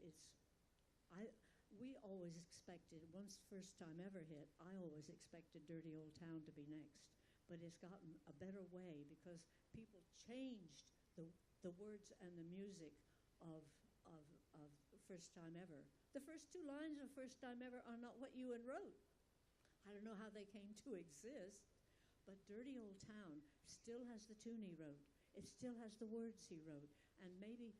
we always expected, once First Time Ever hit, I always expected Dirty Old Town to be next. But it's gotten a better way because people changed the words and the music of First Time Ever. The first two lines of First Time Ever are not what Ewan wrote. I don't know how they came to exist, but Dirty Old Town still has the tune he wrote. It still has the words he wrote. And maybe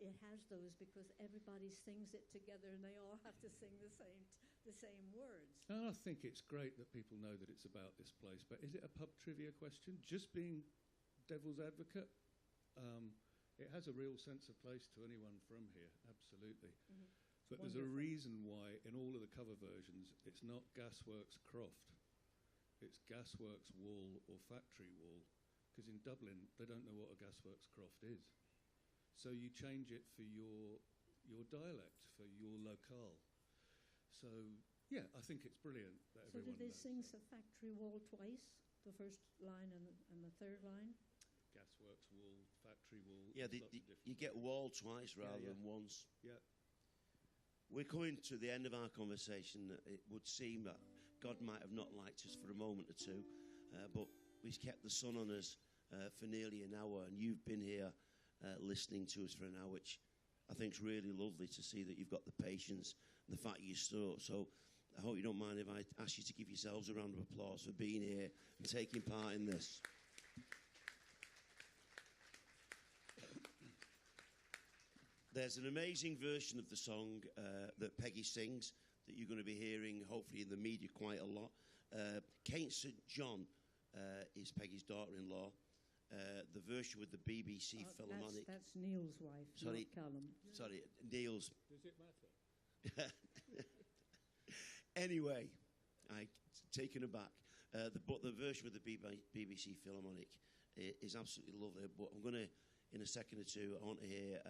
it has those because everybody sings it together and they all have to sing the same words. And I think it's great that people know that it's about this place, but is it a pub trivia question? Just being devil's advocate, it has a real sense of place to anyone from here, absolutely. Mm-hmm. But there's a reason why in all of the cover versions it's not Gasworks Croft, it's Gasworks Wall or Factory Wall, because in Dublin they don't know what a Gasworks Croft is. So you change it for your dialect, for your locale. So, yeah, I think it's brilliant that So everyone did they knows. sing Factory Wall twice? The first line and the third line? Gasworks Wall, Factory Wall. Yeah, there's lots of different you get wall twice rather yeah. than once. Yeah. We're coming to the end of our conversation. It would seem that God might have not liked us for a moment or two, but He's kept the sun on us for nearly an hour, and you've been here listening to us for an hour, which I think is really lovely to see that you've got the patience and the fact you stood up. So I hope you don't mind if I ask you to give yourselves a round of applause for being here and taking part in this. There's an amazing version of the song that Peggy sings that you're going to be hearing, hopefully, in the media quite a lot. Kate St. John is Peggy's daughter-in-law. The version with the BBC Philharmonic. That's Neil's wife, Sorry. not Callum. Sorry, Neil's. Does it matter? Anyway, taken aback. But the version with the BBC Philharmonic is absolutely lovely. But I'm going to, in a second or two, I want to hear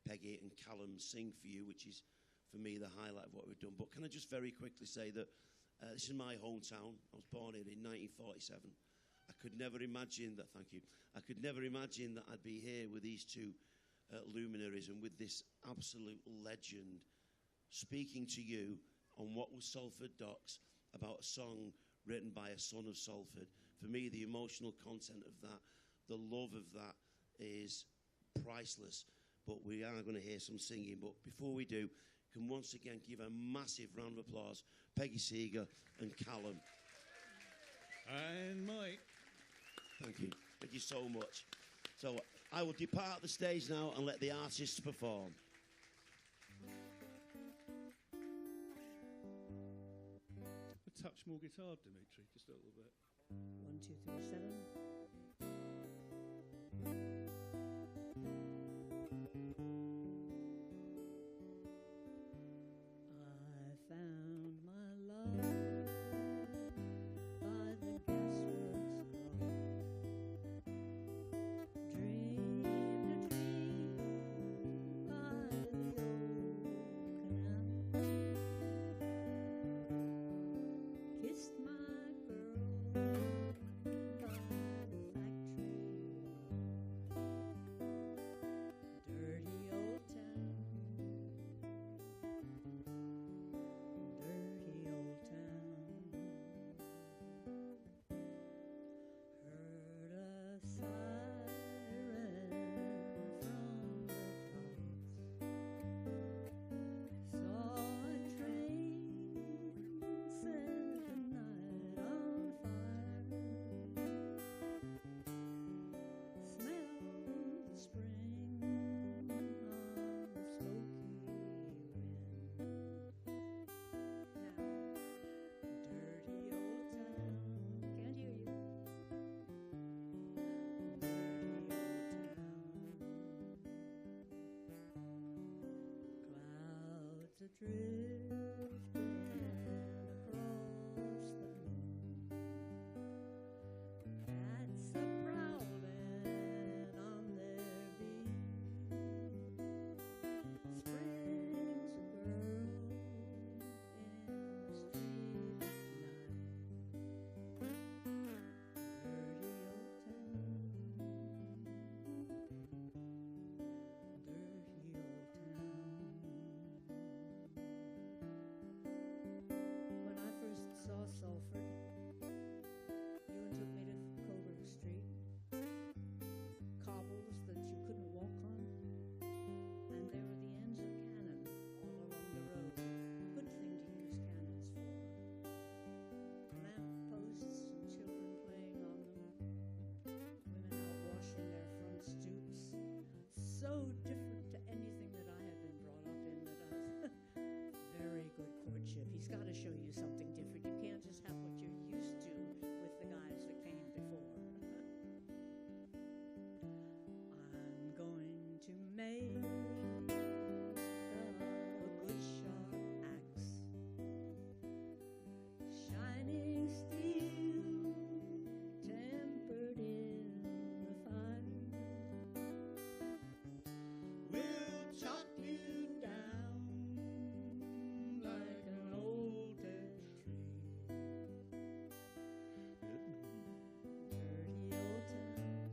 Peggy and Callum sing for you, which is, for me, the highlight of what we've done. But can I just very quickly say that this is my hometown. I was born here in 1947. I could never imagine that, thank you, I could never imagine that I'd be here with these two luminaries and with this absolute legend speaking to you on what was Salford Docks about a song written by a son of Salford. For me, the emotional content of that, the love of that is priceless. But we are going to hear some singing. But before we do, can once again give a massive round of applause, Peggy Seeger and Callum. And Mike. Thank you. Thank you so much. So I will depart the stage now and let the artists perform. A touch more guitar, Dimitri, just a little bit. 1, 2, 3, 7. I found my love by the gasworks grove. Dreamed a dream by the old canal. Kissed my girl by the factory wall. Dirty old town. Dirty old town. Heard a siren from the docks. Saw a train set the night on fire. Smelled the spring on the smoky wind. Now, dirty old town. Can't hear you. Dirty old town. Clouds are drifting across the moon. Cats are prowling on their beat. Spring's a girl in the street at night. Dirty old town. Dirty old town. When I first saw Salford, Ewan took me to Coburg Street. Cobbles that you couldn't walk on. And there were the ends of cannon all along the road. Good thing to use cannons for. Lamp posts and children playing on them. Women out washing their front stoops. So different to anything that I had been brought up in that I was very good courtship. He's got to show you something different. You can't just have what you're used to with the guys that came before. I'm going to make a good sharp axe, shining steel, tempered in the fire. We'll chop you down like an old dead tree. Dirty old town.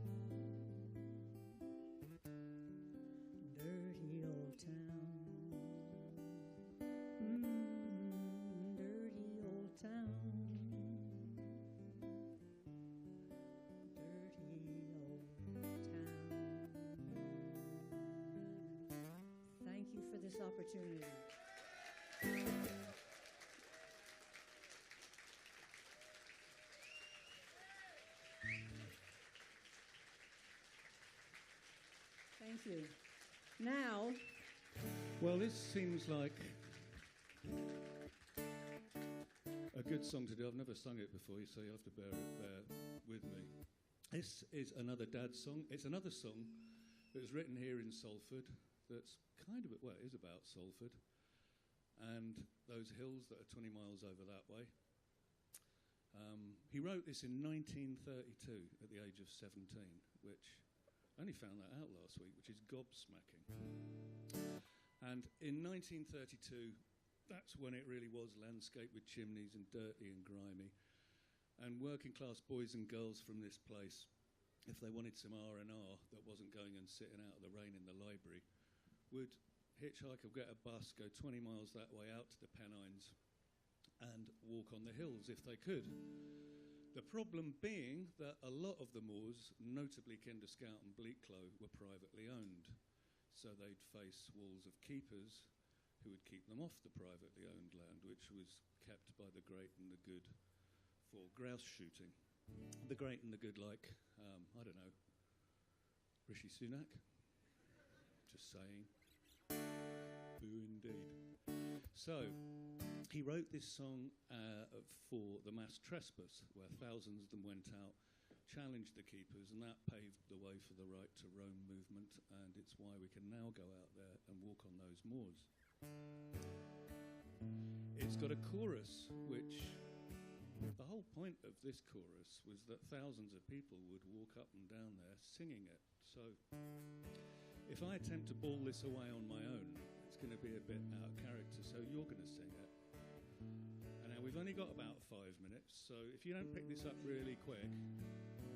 Dirty old town. Dirty old town. Dirty old town. Thank you for this opportunity. Thank you. Now, Well, this seems like a good song to do. I've never sung it before, so you have to bear with me. This is another dad's song. It's another song that was written here in Salford that's kind of, well, it is about Salford and those hills that are 20 miles over that way. He wrote this in 1932 at the age of 17, which I only found that out last week, which is gobsmacking. And in 1932, that's when it really was landscape with chimneys and dirty and grimy. And working class boys and girls from this place, if they wanted some R&R that wasn't going and sitting out of the rain in the library, would hitchhike or get a bus, go 20 miles that way out to the Pennines and walk on the hills if they could. The problem being that a lot of the moors, notably Kinderscout and Bleaklow, were privately owned. So they'd face walls of keepers who would keep them off the privately owned land, which was kept by the great and the good for grouse shooting. The great and the good, like, I don't know, Rishi Sunak? Just saying. Boo indeed. So, he wrote this song for the mass trespass, where thousands of them went out, challenged the keepers, and that paved the way for the right to roam movement, and it's why we can now go out there and walk on those moors. It's got a chorus, which the whole point of this chorus was that thousands of people would walk up and down there singing it. So if I attempt to bawl this away on my own, it's going to be a bit out of character, so you're going to sing it. And now we've only got about 5 minutes, so if you don't pick this up really quick,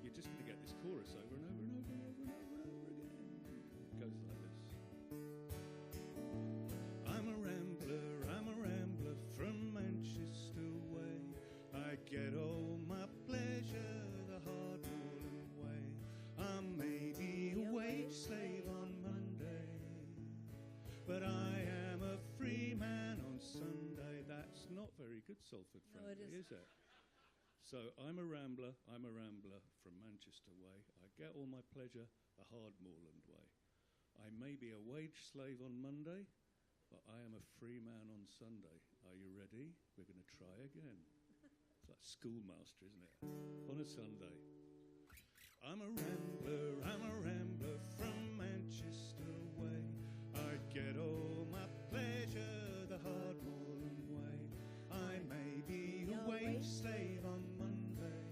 you're just going to get this chorus over and over and over and over and over and over again. It goes like this. I'm a rambler from Manchester way. I get all my pleasure the hard-worn way. I'm maybe a wage slave on Monday, but I am a free man on Sunday. That's not very good Salford friendly, is it? So I'm a rambler from Manchester way. I get all my pleasure the hard moorland way. I may be a wage slave on Monday, but I am a free man on Sunday. Are you ready? We're going to try again. It's like schoolmaster, isn't it? On a Sunday. I'm a rambler from Manchester way. I get all my pleasure the hard moorland way. I may be a wage slave on Monday,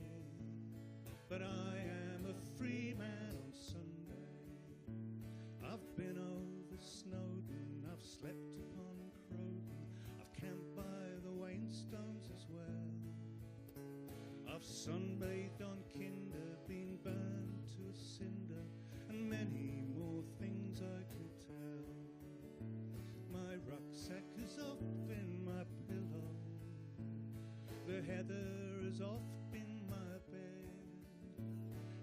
but I am a free man on Sunday. I've been over Snowdon, I've slept upon Crowden, I've camped by the Wainstones as well. I've sunbathed on Kinder, been burned to a cinder, and many more things I could tell. My rucksack has oft been my pillow, the heather has oft been my bed,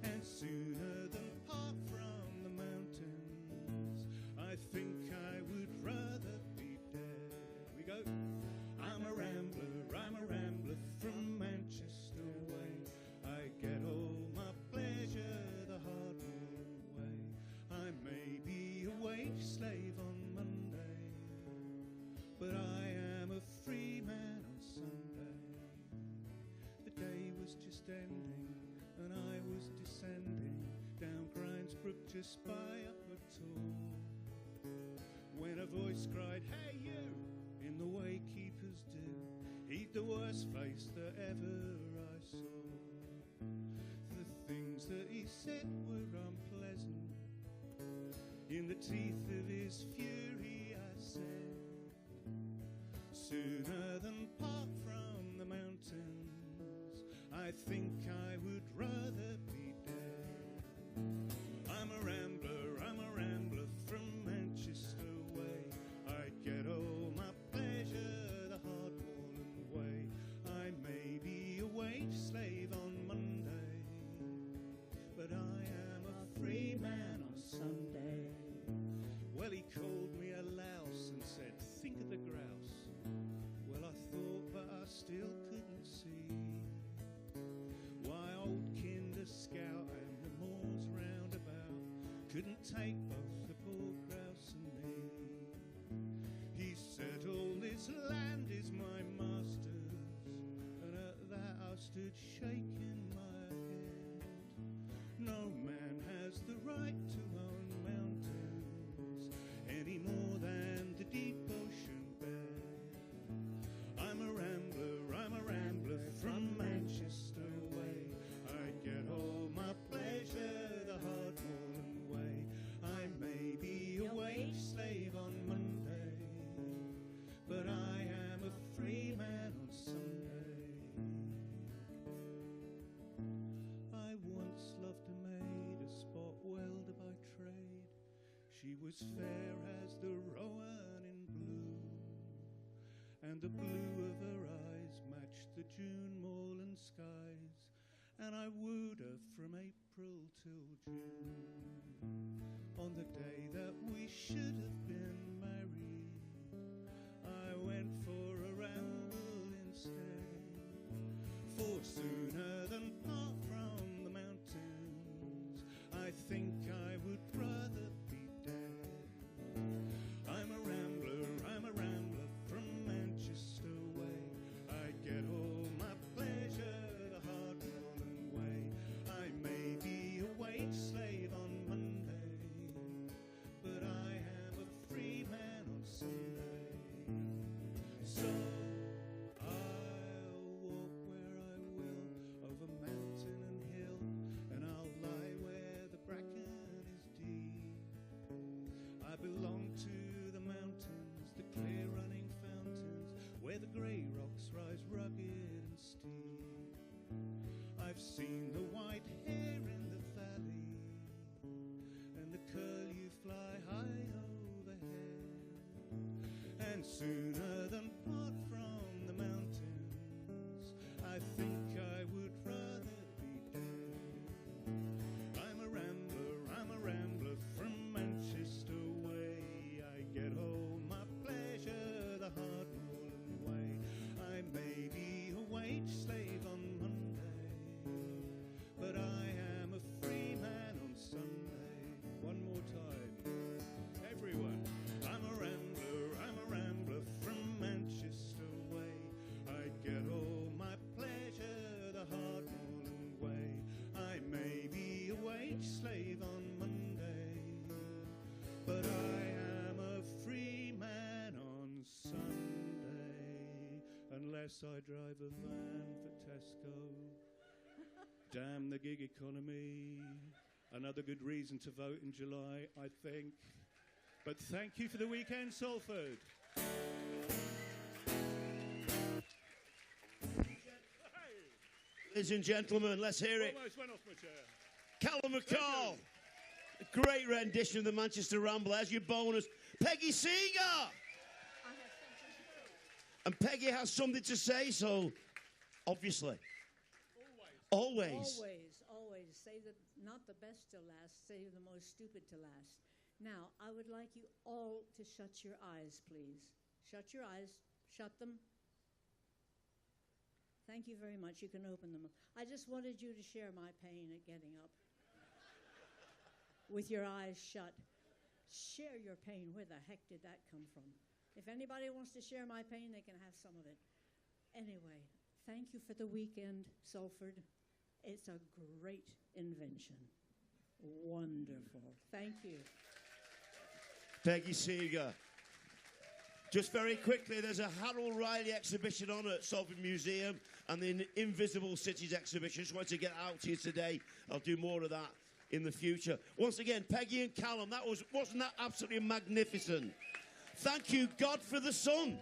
and sooner than part from the mountains, I think I would rather be dead. We go. I'm a rambler from Manchester way. I get all my pleasure the hard-worn way. I may be a wage slave on Monday, but I am a free man on Sunday. The day was just ending, and I was descending down Grindsbrook just by Upper Tor, when a voice cried, "Hey you!" in the way keepers do. He'd the worst face that ever I saw. The things that he said were unpleasant. In the teeth of his fury I said, sooner than part from the mountains, I think I would rather be dead. I'm a rambler from Manchester way. I get all my pleasure the hard-worn way. I may be a wage slave on Monday, but I am a free man on Sunday. Well, he called me a louse and said, think of the grouse. Well, I thought, but I still couldn't see why old Kinderscout and the moors round about couldn't take both the poor grouse and me. He said, all this land is my master's, and at that I stood shaking my head. No man has the right to own mountains any more than the deep ocean bed. I'm a rambler from Manchester was fair as the rowan in blue, and the blue of her eyes matched the June moorland skies, and I wooed her from April till June. On the day that we should have been married, I went for a ramble instead, for sooner than part from the mountains, I think I would rather be dead. I'm a rambler from Manchester way. I get all my pleasure the hard Northern way. I may be a wage slave on Monday, but I am a free man on Sunday. So I'll walk where I will, over mountain and hill, and I'll lie where the bracken is deep. I belong to the mountains, the clear running fountains, where the grey rocks rise rugged and steep. I've seen the white hare in the valley, and the curlew fly high overhead, and sooner than part from the mountains, I think I would rather be dead. I'm a rambler from Manchester way. I get all my pleasure the hard Northern way. I may be a wage slave on Monday, but I am a free man on Sunday. One more time, everyone. I'm a rambler from Manchester way. I get all my pleasure the hard Northern way. I may be a wage slave on Monday, but I am a free man on Sunday, unless I drive a van for Tesco. Damn the gig economy. Another good reason to vote in July, I think. But thank you for the weekend, Salford. Ladies and gentlemen, let's hear it. Almost went off my chair. Callum MacColl. A great rendition of the Manchester Rambler. As your bonus, Peggy Seeger. And Peggy has something to say, so obviously. Always. Always. Save not the best to last, save the most stupid to last. Now, I would like you all to shut your eyes, please. Shut your eyes. Shut them. Thank you very much. You can open them. I just wanted you to share my pain at getting up. With your eyes shut. Share your pain. Where the heck did that come from? If anybody wants to share my pain, they can have some of it. Anyway, thank you for the weekend, Salford. It's a great invention. Wonderful. Thank you. Peggy Seeger. Just very quickly, there's a Harold Riley exhibition on at Salford Museum and the Invisible Cities exhibition. Just wanted to get out to you today. I'll do more of that in the future. Once again, Peggy and Callum, wasn't that absolutely magnificent? Thank you, God, for the sun.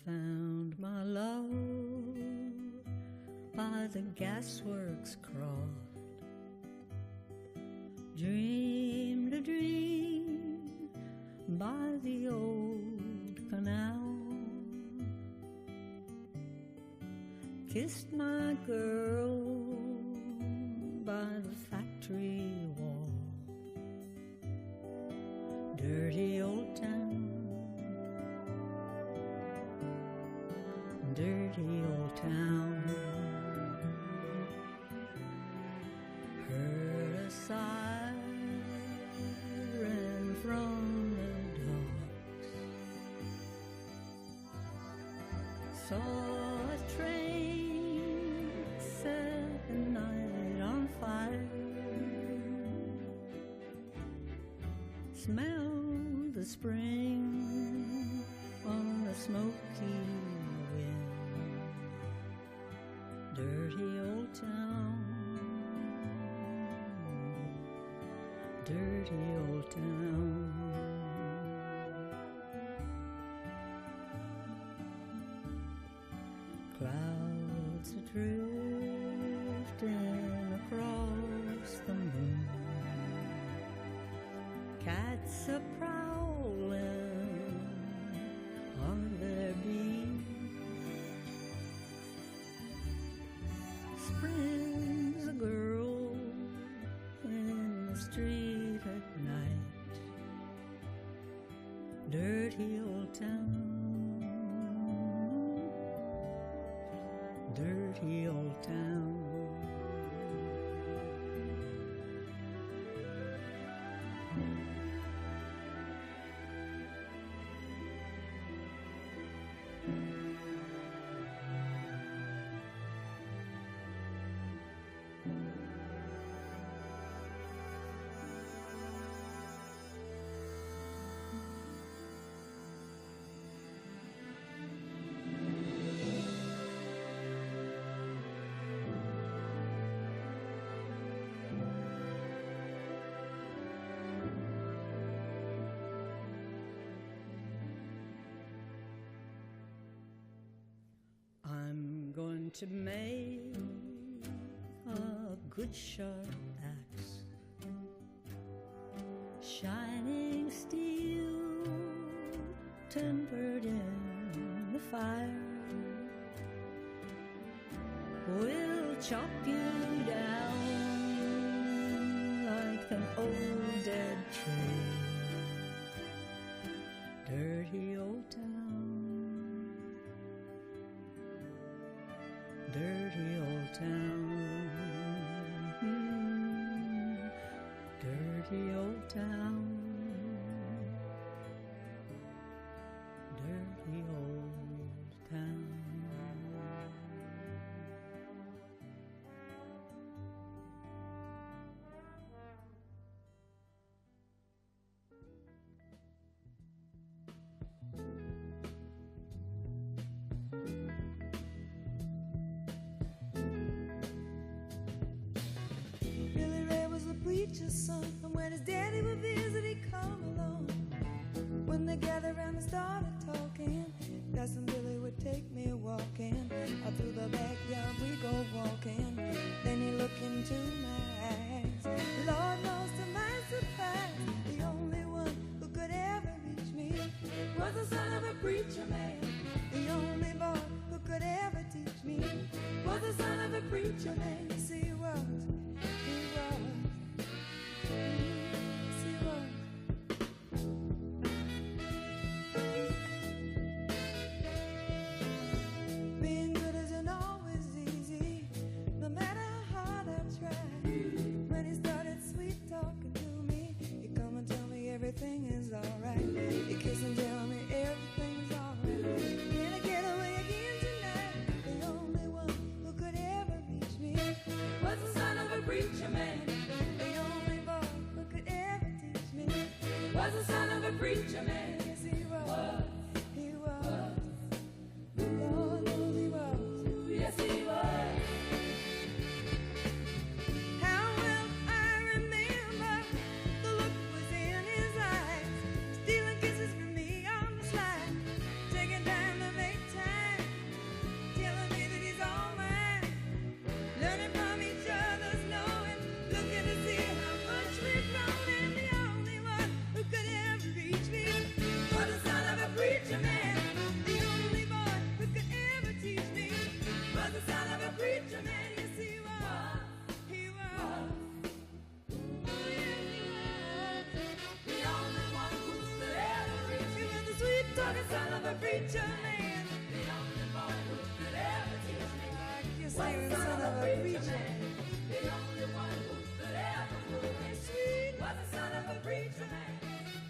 Found my love by the gasworks croft, dreamed a dream by the old canal, kissed my girl by the factory wall, dirty old town, dirty old town. Heard a sigh saw a train set the night on fire. Smell the spring on the smoky wind. Dirty old town, dirty old town. Clouds are drifting across the moon. Cats are prowling on their beat. Spring's a girl in the street at night. Dirty old town, dirty old town. I'm going to make a good sharp axe, shining steel tempered in the fire. We'll chop you down like an old dead tree. Dirty old town, dirty old town, dirty old town, dirty old town. Billy Ray was the preacher's son, and when his daddy would visit, he'd come along. When they gathered around and started talking, that's when Billy would take me walking. Out through the backyard we go walking. Then he looked into my eyes. Lord knows to my surprise, the only one who could ever reach me was the son of a preacher man. The only boy who could ever teach me was the son of a preacher man. Yes, he was. He was. Yes, he was. Being good isn't always easy, no matter how hard I try. When he started sweet talking to me, he'd come and tell me everything is alright. He'd kiss and tell me everything's alright. Can I get away again tonight? The only one who could ever reach me was the son of a preacher man. The only boy who could ever teach me was the son of a preacher man. Yes, he was. He was. Lord knows he was. Yes, he was. How well I remember the look was in his eyes, stealing kisses from me on the slide, taking time to make time, telling me that he's all mine, learning from each other's knowing, looking to see how much we've grown, and the only one who could ever reach me was the son of a preacher man. The only boy who could ever teach me was the son of a preacher man. Yes, he was. He was. Oh, yes, he was. The only one who could ever reach me was the sweet talking son of a preacher man. The only boy who could ever teach me was the son of a preacher man. The only one who could ever prove me sweet was the son of a preacher man.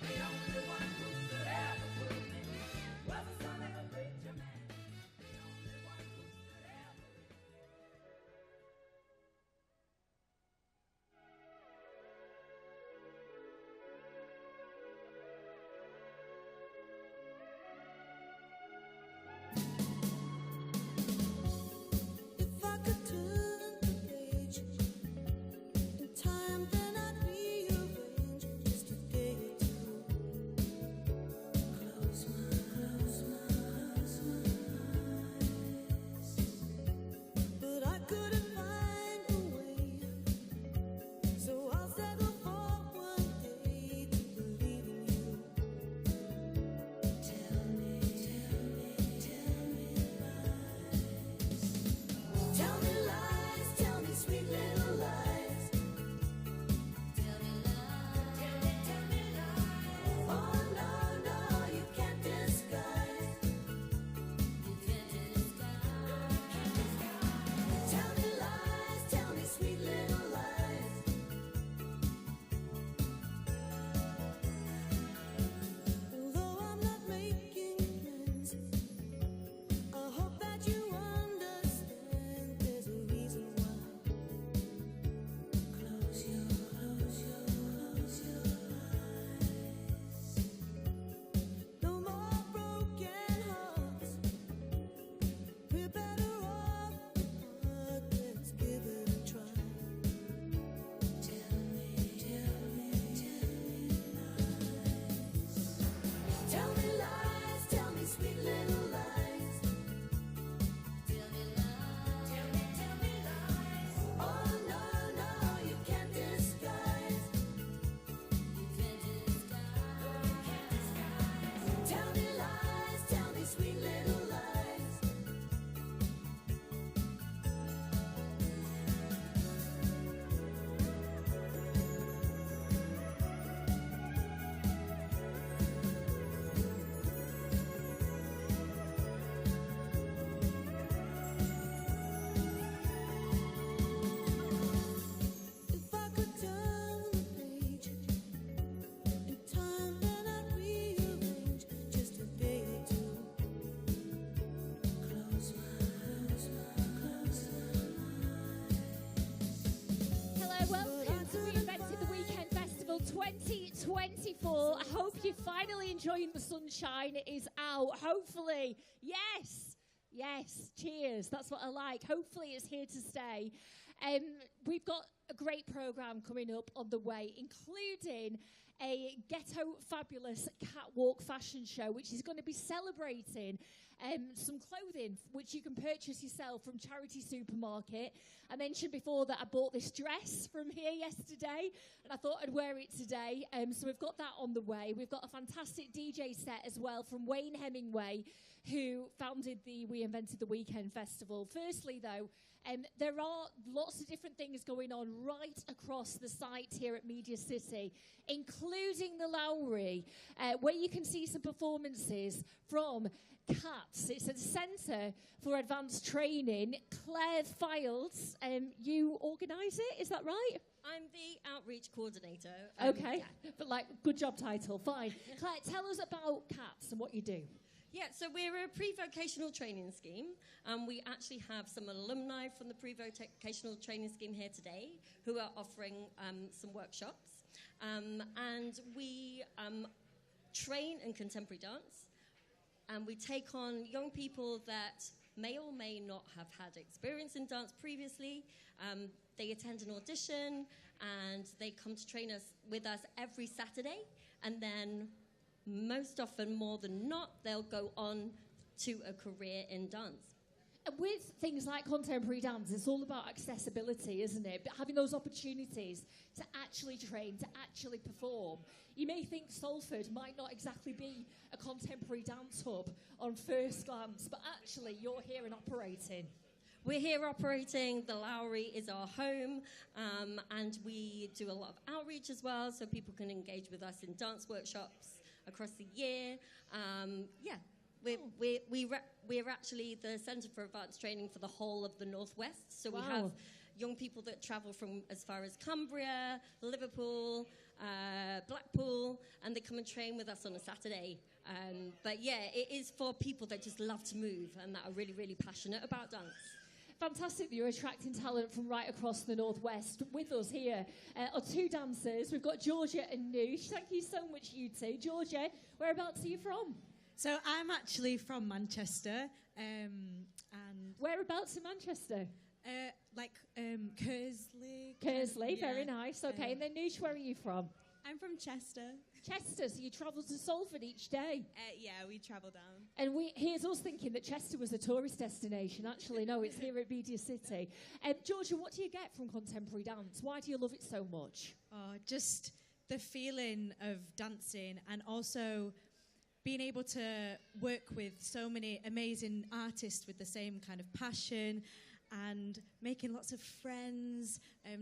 The only one who could ever prove me was the son of a preacher man. 24. I hope you're finally enjoying the sunshine. It is out. Hopefully. Yes. Yes. Cheers. That's what I like. Hopefully it's here to stay. We've got a great programme coming up on the way, including a Ghetto Fabulous catwalk fashion show, which is going to be celebrating some clothing which you can purchase yourself from Charity Supermarket. I mentioned before that I bought this dress from here yesterday, and I thought I'd wear it today. So we've got that on the way. We've got a fantastic DJ set as well from Wayne Hemingway, who founded the We Invented the Weekend Festival. Firstly, though, there are lots of different things going on right across the site here at Media City, including the Lowry, where you can see some performances from CATS. It's a Centre for Advanced Training. Claire Files, you organise it, is that right? I'm the outreach coordinator. Okay, yeah. But good job title, fine. Claire, tell us about CATS and what you do. Yeah, so we're a pre-vocational training scheme. We actually have some alumni from the pre-vocational training scheme here today who are offering some workshops. And we train in contemporary dance. And we take on young people that may or may not have had experience in dance previously. They attend an audition and they come to train with us every Saturday. And then most often, more than not, they'll go on to a career in dance. And with things like contemporary dance, it's all about accessibility, isn't it? But having those opportunities to actually train, to actually perform. You may think Salford might not exactly be a contemporary dance hub on first glance, but actually you're here and operating. We're here operating. The Lowry is our home, and we do a lot of outreach as well, so people can engage with us in dance workshops across the year. We're actually the Centre for Advanced Training for the whole of the Northwest. So we have young people that travel from as far as Cumbria, Liverpool, Blackpool, and they come and train with us on a Saturday. But yeah, it is for people that just love to move and that are really, really passionate about dance. Fantastic that you're attracting talent from right across the Northwest. With us here are two dancers. We've got Georgia and Noosh. Thank you so much, you two. Georgia, whereabouts are you from? So I'm actually from Manchester. And whereabouts in Manchester? Kersley. Kersley, yeah. very nice. Okay, and then Noosh, where are you from? I'm from Chester. Chester, so you travel to Salford each day? Yeah, we travel down. And here's us thinking that Chester was a tourist destination. Actually, no, it's here at Media City. Georgia, what do you get from contemporary dance? Why do you love it so much? Just the feeling of dancing, and also being able to work with so many amazing artists with the same kind of passion and making lots of friends.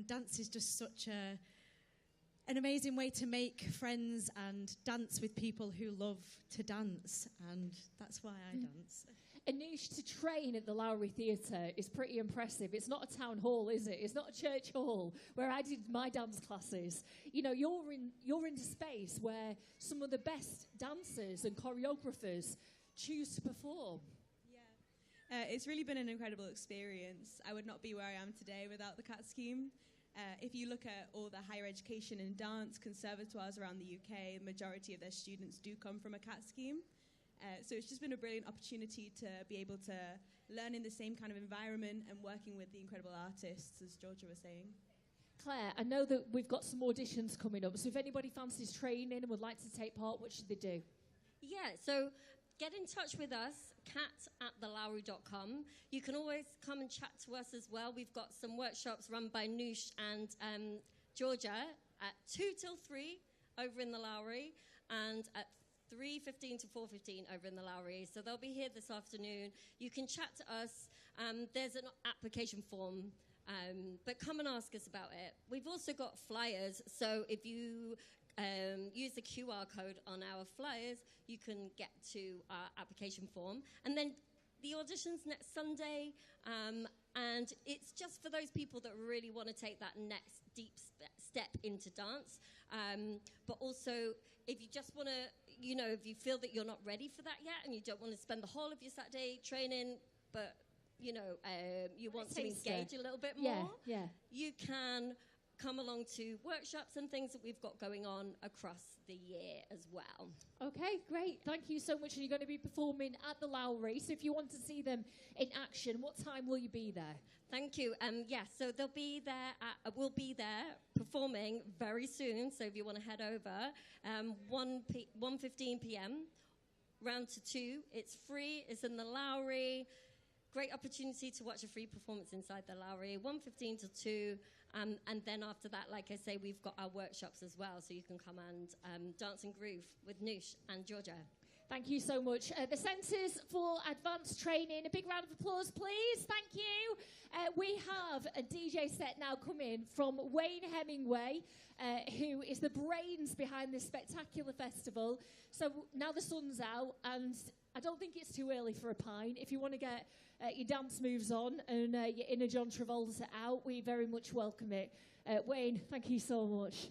Dance is just such an amazing way to make friends and dance with people who love to dance, and that's why I dance. Anoush, to train at the Lowry Theatre is pretty impressive. It's not a town hall, is it? It's not a church hall where I did my dance classes. You know, you're in a space where some of the best dancers and choreographers choose to perform. Yeah, it's really been an incredible experience. I would not be where I am today without the CAT scheme. If you look at all the higher education and dance conservatoires around the UK, the majority of their students do come from a CAT scheme. So it's just been a brilliant opportunity to be able to learn in the same kind of environment and working with the incredible artists, as Georgia was saying. Claire, I know that we've got some auditions coming up, so if anybody fancies training and would like to take part, what should they do? Yeah, so get in touch with us, cat@thelowry.com. You can always come and chat to us as well. We've got some workshops run by Noosh and Georgia at 2 till 3 over in the Lowry, and at 3:15 to 4:15 over in the Lowry. So they'll be here this afternoon. You can chat to us. There's an application form, but come and ask us about it. We've also got flyers, so if you use the QR code on our flyers, you can get to our application form. And then the audition's next Sunday, and it's just for those people that really want to take that next deep step into dance. But also, if you just want to, you know, if you feel that you're not ready for that yet and you don't want to spend the whole of your Saturday training, but, you know, you want to engage a little bit more, you can come along to workshops and things that we've got going on across the year as well. Okay, great. Thank you so much. And you're going to be performing at the Lowry. So if you want to see them in action, what time will you be there? Thank you. Yes, so they'll be there. We'll be there performing very soon. So if you want to head over, 1:15 p.m. round to 2. It's free. It's in the Lowry. Great opportunity to watch a free performance inside the Lowry. 1:15 to 2. And then after that, like I say, we've got our workshops as well, so you can come and dance and groove with Noosh and Georgia. Thank you so much. The Centres for Advanced Training, a big round of applause, please. Thank you. We have a DJ set now coming from Wayne Hemingway, who is the brains behind this spectacular festival. So now the sun's out, and I don't think it's too early for a pint. If you want to get your dance moves on and your inner John Travolta out, we very much welcome it. Wayne, thank you so much.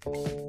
Thank you.